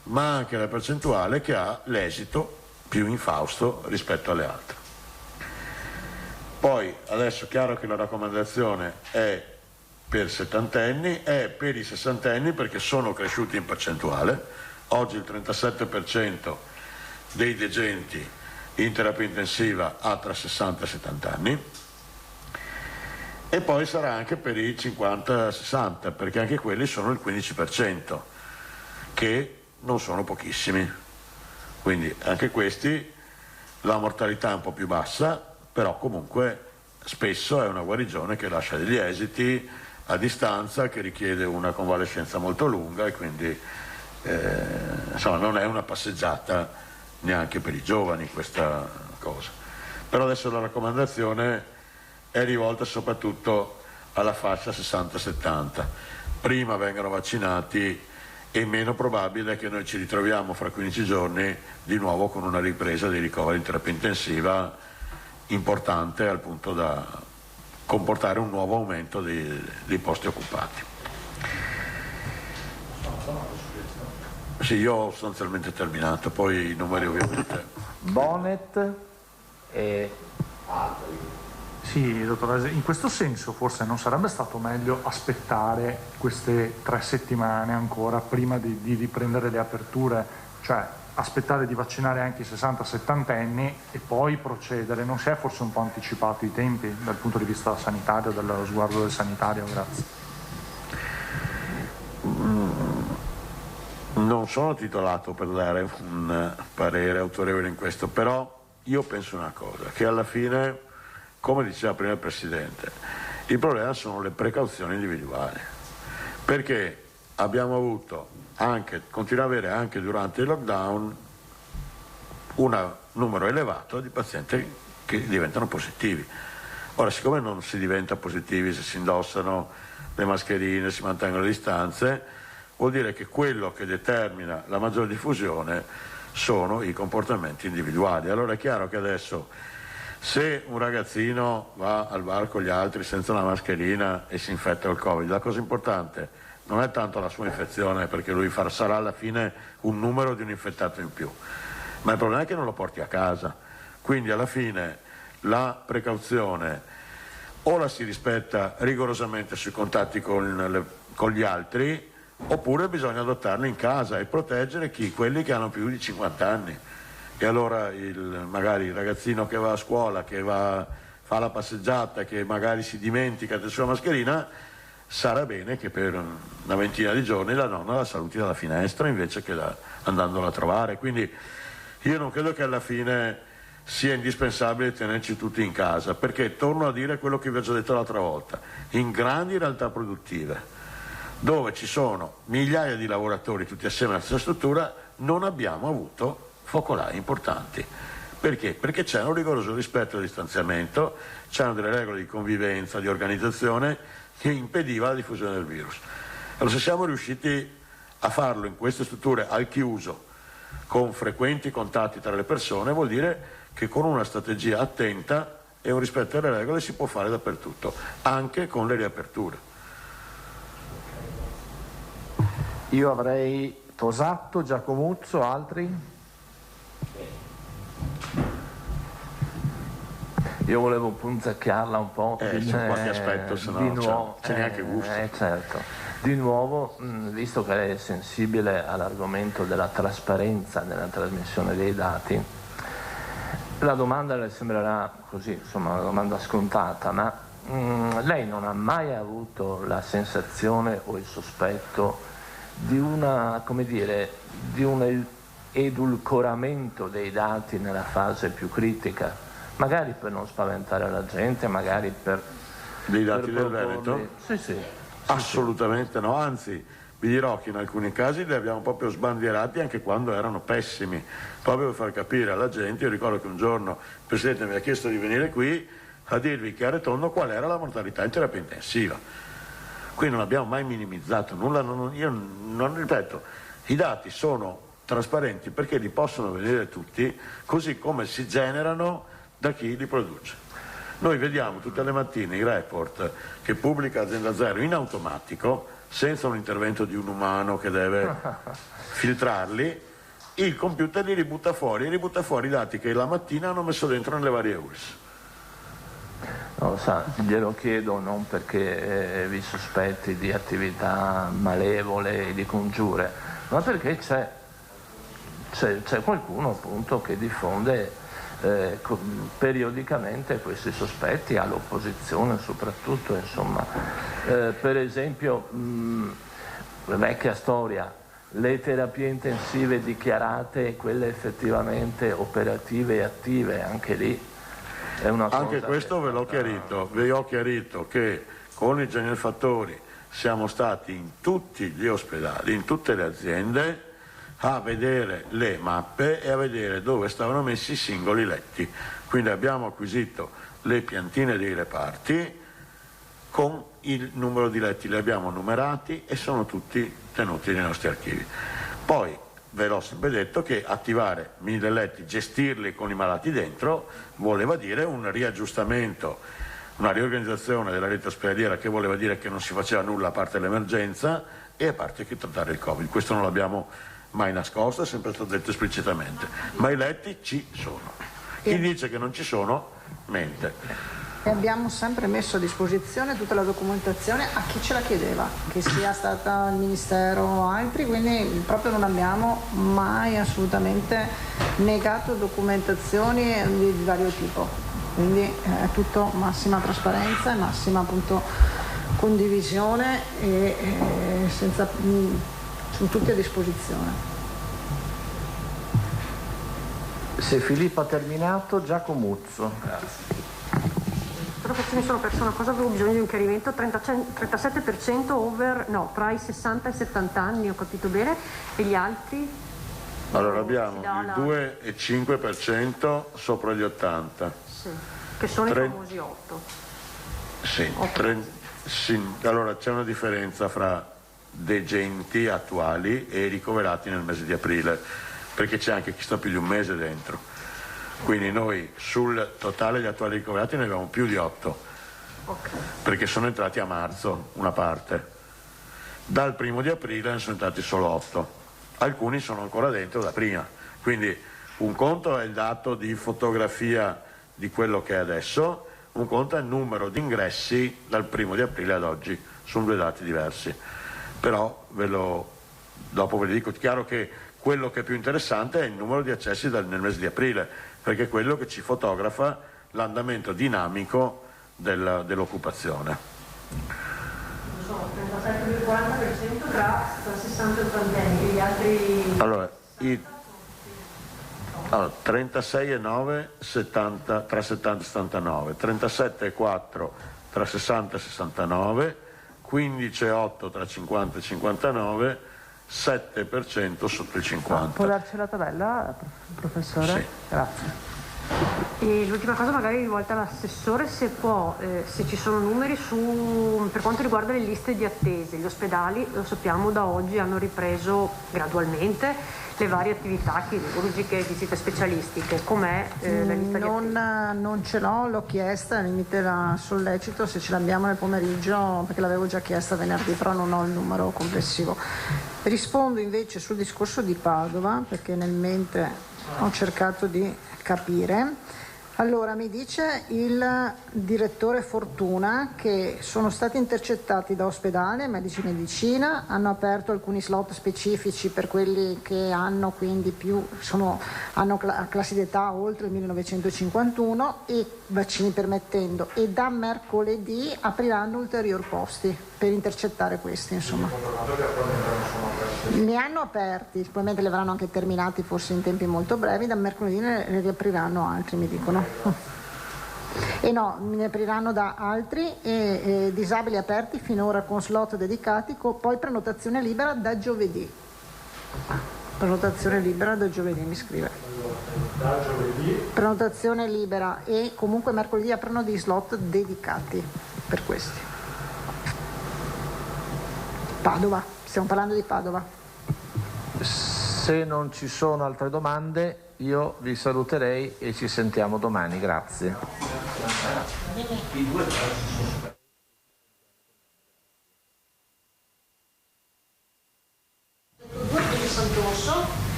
ma anche la percentuale che ha l'esito più infausto rispetto alle altre. Poi adesso è chiaro che la raccomandazione è per settantenni, è per i sessantenni perché sono cresciuti in percentuale. Oggi il 37% dei degenti in terapia intensiva ha tra 60 e 70 anni, e poi sarà anche per i 50-60 perché anche quelli sono il 15%, che non sono pochissimi, quindi anche questi la mortalità è un po' più bassa, però comunque spesso è una guarigione che lascia degli esiti a distanza, che richiede una convalescenza molto lunga, e quindi insomma non è una passeggiata neanche per i giovani questa cosa. Però adesso la raccomandazione è rivolta soprattutto alla fascia 60-70. Prima vengano vaccinati e meno probabile che noi ci ritroviamo fra 15 giorni di nuovo con una ripresa dei ricoveri in terapia intensiva importante, al punto da comportare un nuovo aumento dei posti occupati. Sì, io ho sostanzialmente terminato, poi i numeri ovviamente. Bonet e altri. Sì, dottoressa, in questo senso forse non sarebbe stato meglio aspettare queste 3 settimane ancora prima di riprendere le aperture, cioè aspettare di vaccinare anche i 60-70 anni e poi procedere? Non si è forse un po' anticipato i tempi dal punto di vista sanitario, dallo sguardo del sanitario? Grazie. Non sono titolato per dare un parere autorevole in questo, però io penso una cosa, che alla fine, come diceva prima il Presidente, il problema sono le precauzioni individuali, perché abbiamo avuto continua ad avere anche durante il lockdown un numero elevato di pazienti che diventano positivi. Ora, siccome non si diventa positivi se si indossano le mascherine, si mantengono le distanze, vuol dire che quello che determina la maggiore diffusione sono i comportamenti individuali. Allora è chiaro che adesso, se un ragazzino va al bar con gli altri senza una mascherina e si infetta col Covid, la cosa importante non è tanto la sua infezione, perché lui sarà alla fine un numero di un infettato in più, ma il problema è che non lo porti a casa. Quindi alla fine la precauzione o la si rispetta rigorosamente sui contatti con gli altri, oppure bisogna adottarla in casa e proteggere quelli che hanno più di 50 anni. E allora magari il ragazzino che va a scuola, che fa la passeggiata, che magari si dimentica della sua mascherina, sarà bene che per una ventina di giorni la nonna la saluti dalla finestra invece che andandola a trovare. Quindi io non credo che alla fine sia indispensabile tenerci tutti in casa, perché torno a dire quello che vi ho già detto l'altra volta: in grandi realtà produttive dove ci sono migliaia di lavoratori tutti assieme alla stessa struttura non abbiamo avuto focolai importanti. Perché? Perché c'è un rigoroso rispetto del distanziamento, c'erano delle regole di convivenza, di organizzazione che impediva la diffusione del virus. Allora, se siamo riusciti a farlo in queste strutture al chiuso, con frequenti contatti tra le persone, vuol dire che con una strategia attenta e un rispetto alle regole si può fare dappertutto, anche con le riaperture. Io avrei Tosatto, Giacomuzzo, altri? Io volevo punzecchiarla un po' su qualche aspetto, se no c'è neanche gusto. Certo. Di nuovo, visto che lei è sensibile all'argomento della trasparenza nella trasmissione dei dati, la domanda le sembrerà così, insomma, una domanda scontata, ma lei non ha mai avuto la sensazione o il sospetto di di un edulcoramento dei dati nella fase più critica, magari per non spaventare la gente, magari per... Dei dati del Veneto? Sì. Assolutamente no, anzi vi dirò che in alcuni casi li abbiamo proprio sbandierati anche quando erano pessimi, proprio per far capire alla gente. Io ricordo che un giorno il Presidente mi ha chiesto di venire qui a dirvi chiaro e tondo qual era la mortalità in terapia intensiva. Qui non abbiamo mai minimizzato nulla, io non ripeto, i dati sono trasparenti perché li possono vedere tutti, così come si generano da chi li produce. Noi vediamo tutte le mattine i report che pubblica Azienda Zero in automatico, senza un intervento di un umano che deve filtrarli. Il computer li ributta fuori i dati che la mattina hanno messo dentro nelle varie URSS. No, sa, glielo chiedo non perché vi sospetti di attività malevole e di congiure, ma perché c'è qualcuno appunto che diffonde periodicamente questi sospetti all'opposizione soprattutto, insomma. Per esempio, vecchia storia, le terapie intensive dichiarate, quelle effettivamente operative e attive, anche lì è una cosa. Anche questo ve l'ho chiarito, vi ho chiarito che con i genefattori siamo stati in tutti gli ospedali, in tutte le aziende, a vedere le mappe e a vedere dove stavano messi i singoli letti. Quindi abbiamo acquisito le piantine dei reparti con il numero di letti, li abbiamo numerati e sono tutti tenuti nei nostri archivi. Poi ve l'ho sempre detto che attivare 1000 letti, gestirli con i malati dentro, voleva dire un riaggiustamento, una riorganizzazione della rete ospedaliera, che voleva dire che non si faceva nulla a parte l'emergenza e a parte che trattare il Covid. Questo non l'abbiamo mai nascosto, è sempre stato detto esplicitamente, ma i letti ci sono. Chi dice che non ci sono mente. E abbiamo sempre messo a disposizione tutta la documentazione a chi ce la chiedeva, che sia stata il Ministero o altri, quindi proprio non abbiamo mai assolutamente negato documentazioni di vario tipo, quindi è tutto massima trasparenza e massima appunto condivisione e senza, sono tutti a disposizione. Se Filippo ha terminato, Giacomuzzo. Grazie. Mi sono persa una cosa, avevo bisogno di un chiarimento. 37% over, no, tra i 60 e i 70 anni, ho capito bene, e gli altri? Allora abbiamo il 2,5% sopra gli 80. Sì, che sono i famosi 8. Sì, sì, allora c'è una differenza fra degenti attuali e ricoverati nel mese di aprile, perché c'è anche chi sta più di un mese dentro. Quindi noi sul totale di attuali ricoverati ne abbiamo più di 8, perché sono entrati a marzo una parte. Dal 1° di aprile ne sono entrati solo 8, alcuni sono ancora dentro da prima. Quindi un conto è il dato di fotografia di quello che è adesso, un conto è il numero di ingressi dal 1° di aprile ad oggi, sono due dati diversi. Però dopo ve lo dico. Chiaro che quello che è più interessante è il numero di accessi nel mese di aprile, perché è quello che ci fotografa l'andamento dinamico dell'occupazione. Sono 37,40% tra 60 e 80 anni, gli altri... Allora 36,9 tra 70 e 79, 37,4 tra 60 e 69, 15,8 tra 50 e 59, 7% sotto il 50. Può darci la tabella, professore? Sì. Grazie. E l'ultima cosa magari rivolta all'assessore, se può, se ci sono numeri per quanto riguarda le liste di attese. Gli ospedali, lo sappiamo, da oggi hanno ripreso gradualmente le varie attività chirurgiche, visite specialistiche. Com'è la lista di attesa? Non ce l'ho chiesta, al limite la sollecito se ce l'abbiamo nel pomeriggio, perché l'avevo già chiesta venerdì, però non ho il numero complessivo. Rispondo invece sul discorso di Padova, perché nel mente ho cercato di capire. Allora, mi dice il direttore Fortuna che sono stati intercettati da ospedale, medici medicina, hanno aperto alcuni slot specifici per quelli che hanno quindi hanno classi d'età oltre il 1951 e vaccini permettendo, e da mercoledì apriranno ulteriori posti per intercettare questi, insomma. Li hanno aperti, probabilmente li avranno anche terminati forse in tempi molto brevi, da mercoledì ne riapriranno altri, mi dicono. E no, ne apriranno da altri, disabili aperti finora con slot dedicati, poi prenotazione libera da giovedì. Prenotazione libera da giovedì, mi scrive. Da giovedì. Prenotazione libera e comunque mercoledì aprono dei slot dedicati per questi. Padova, stiamo parlando di Padova. Se non ci sono altre domande, io vi saluterei e ci sentiamo domani. Grazie.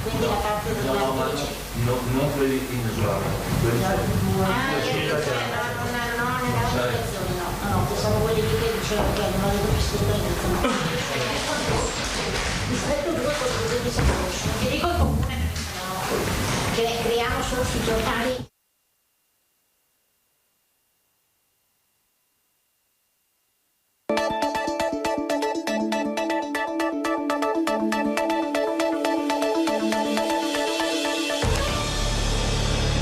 Quindi la parte del non quelli in Islanda, no, pensavo quelli lì che dicevano che non avevo visto distretto 2 con il di San Rosso, ti dico il comune che creiamo solo sui giornali.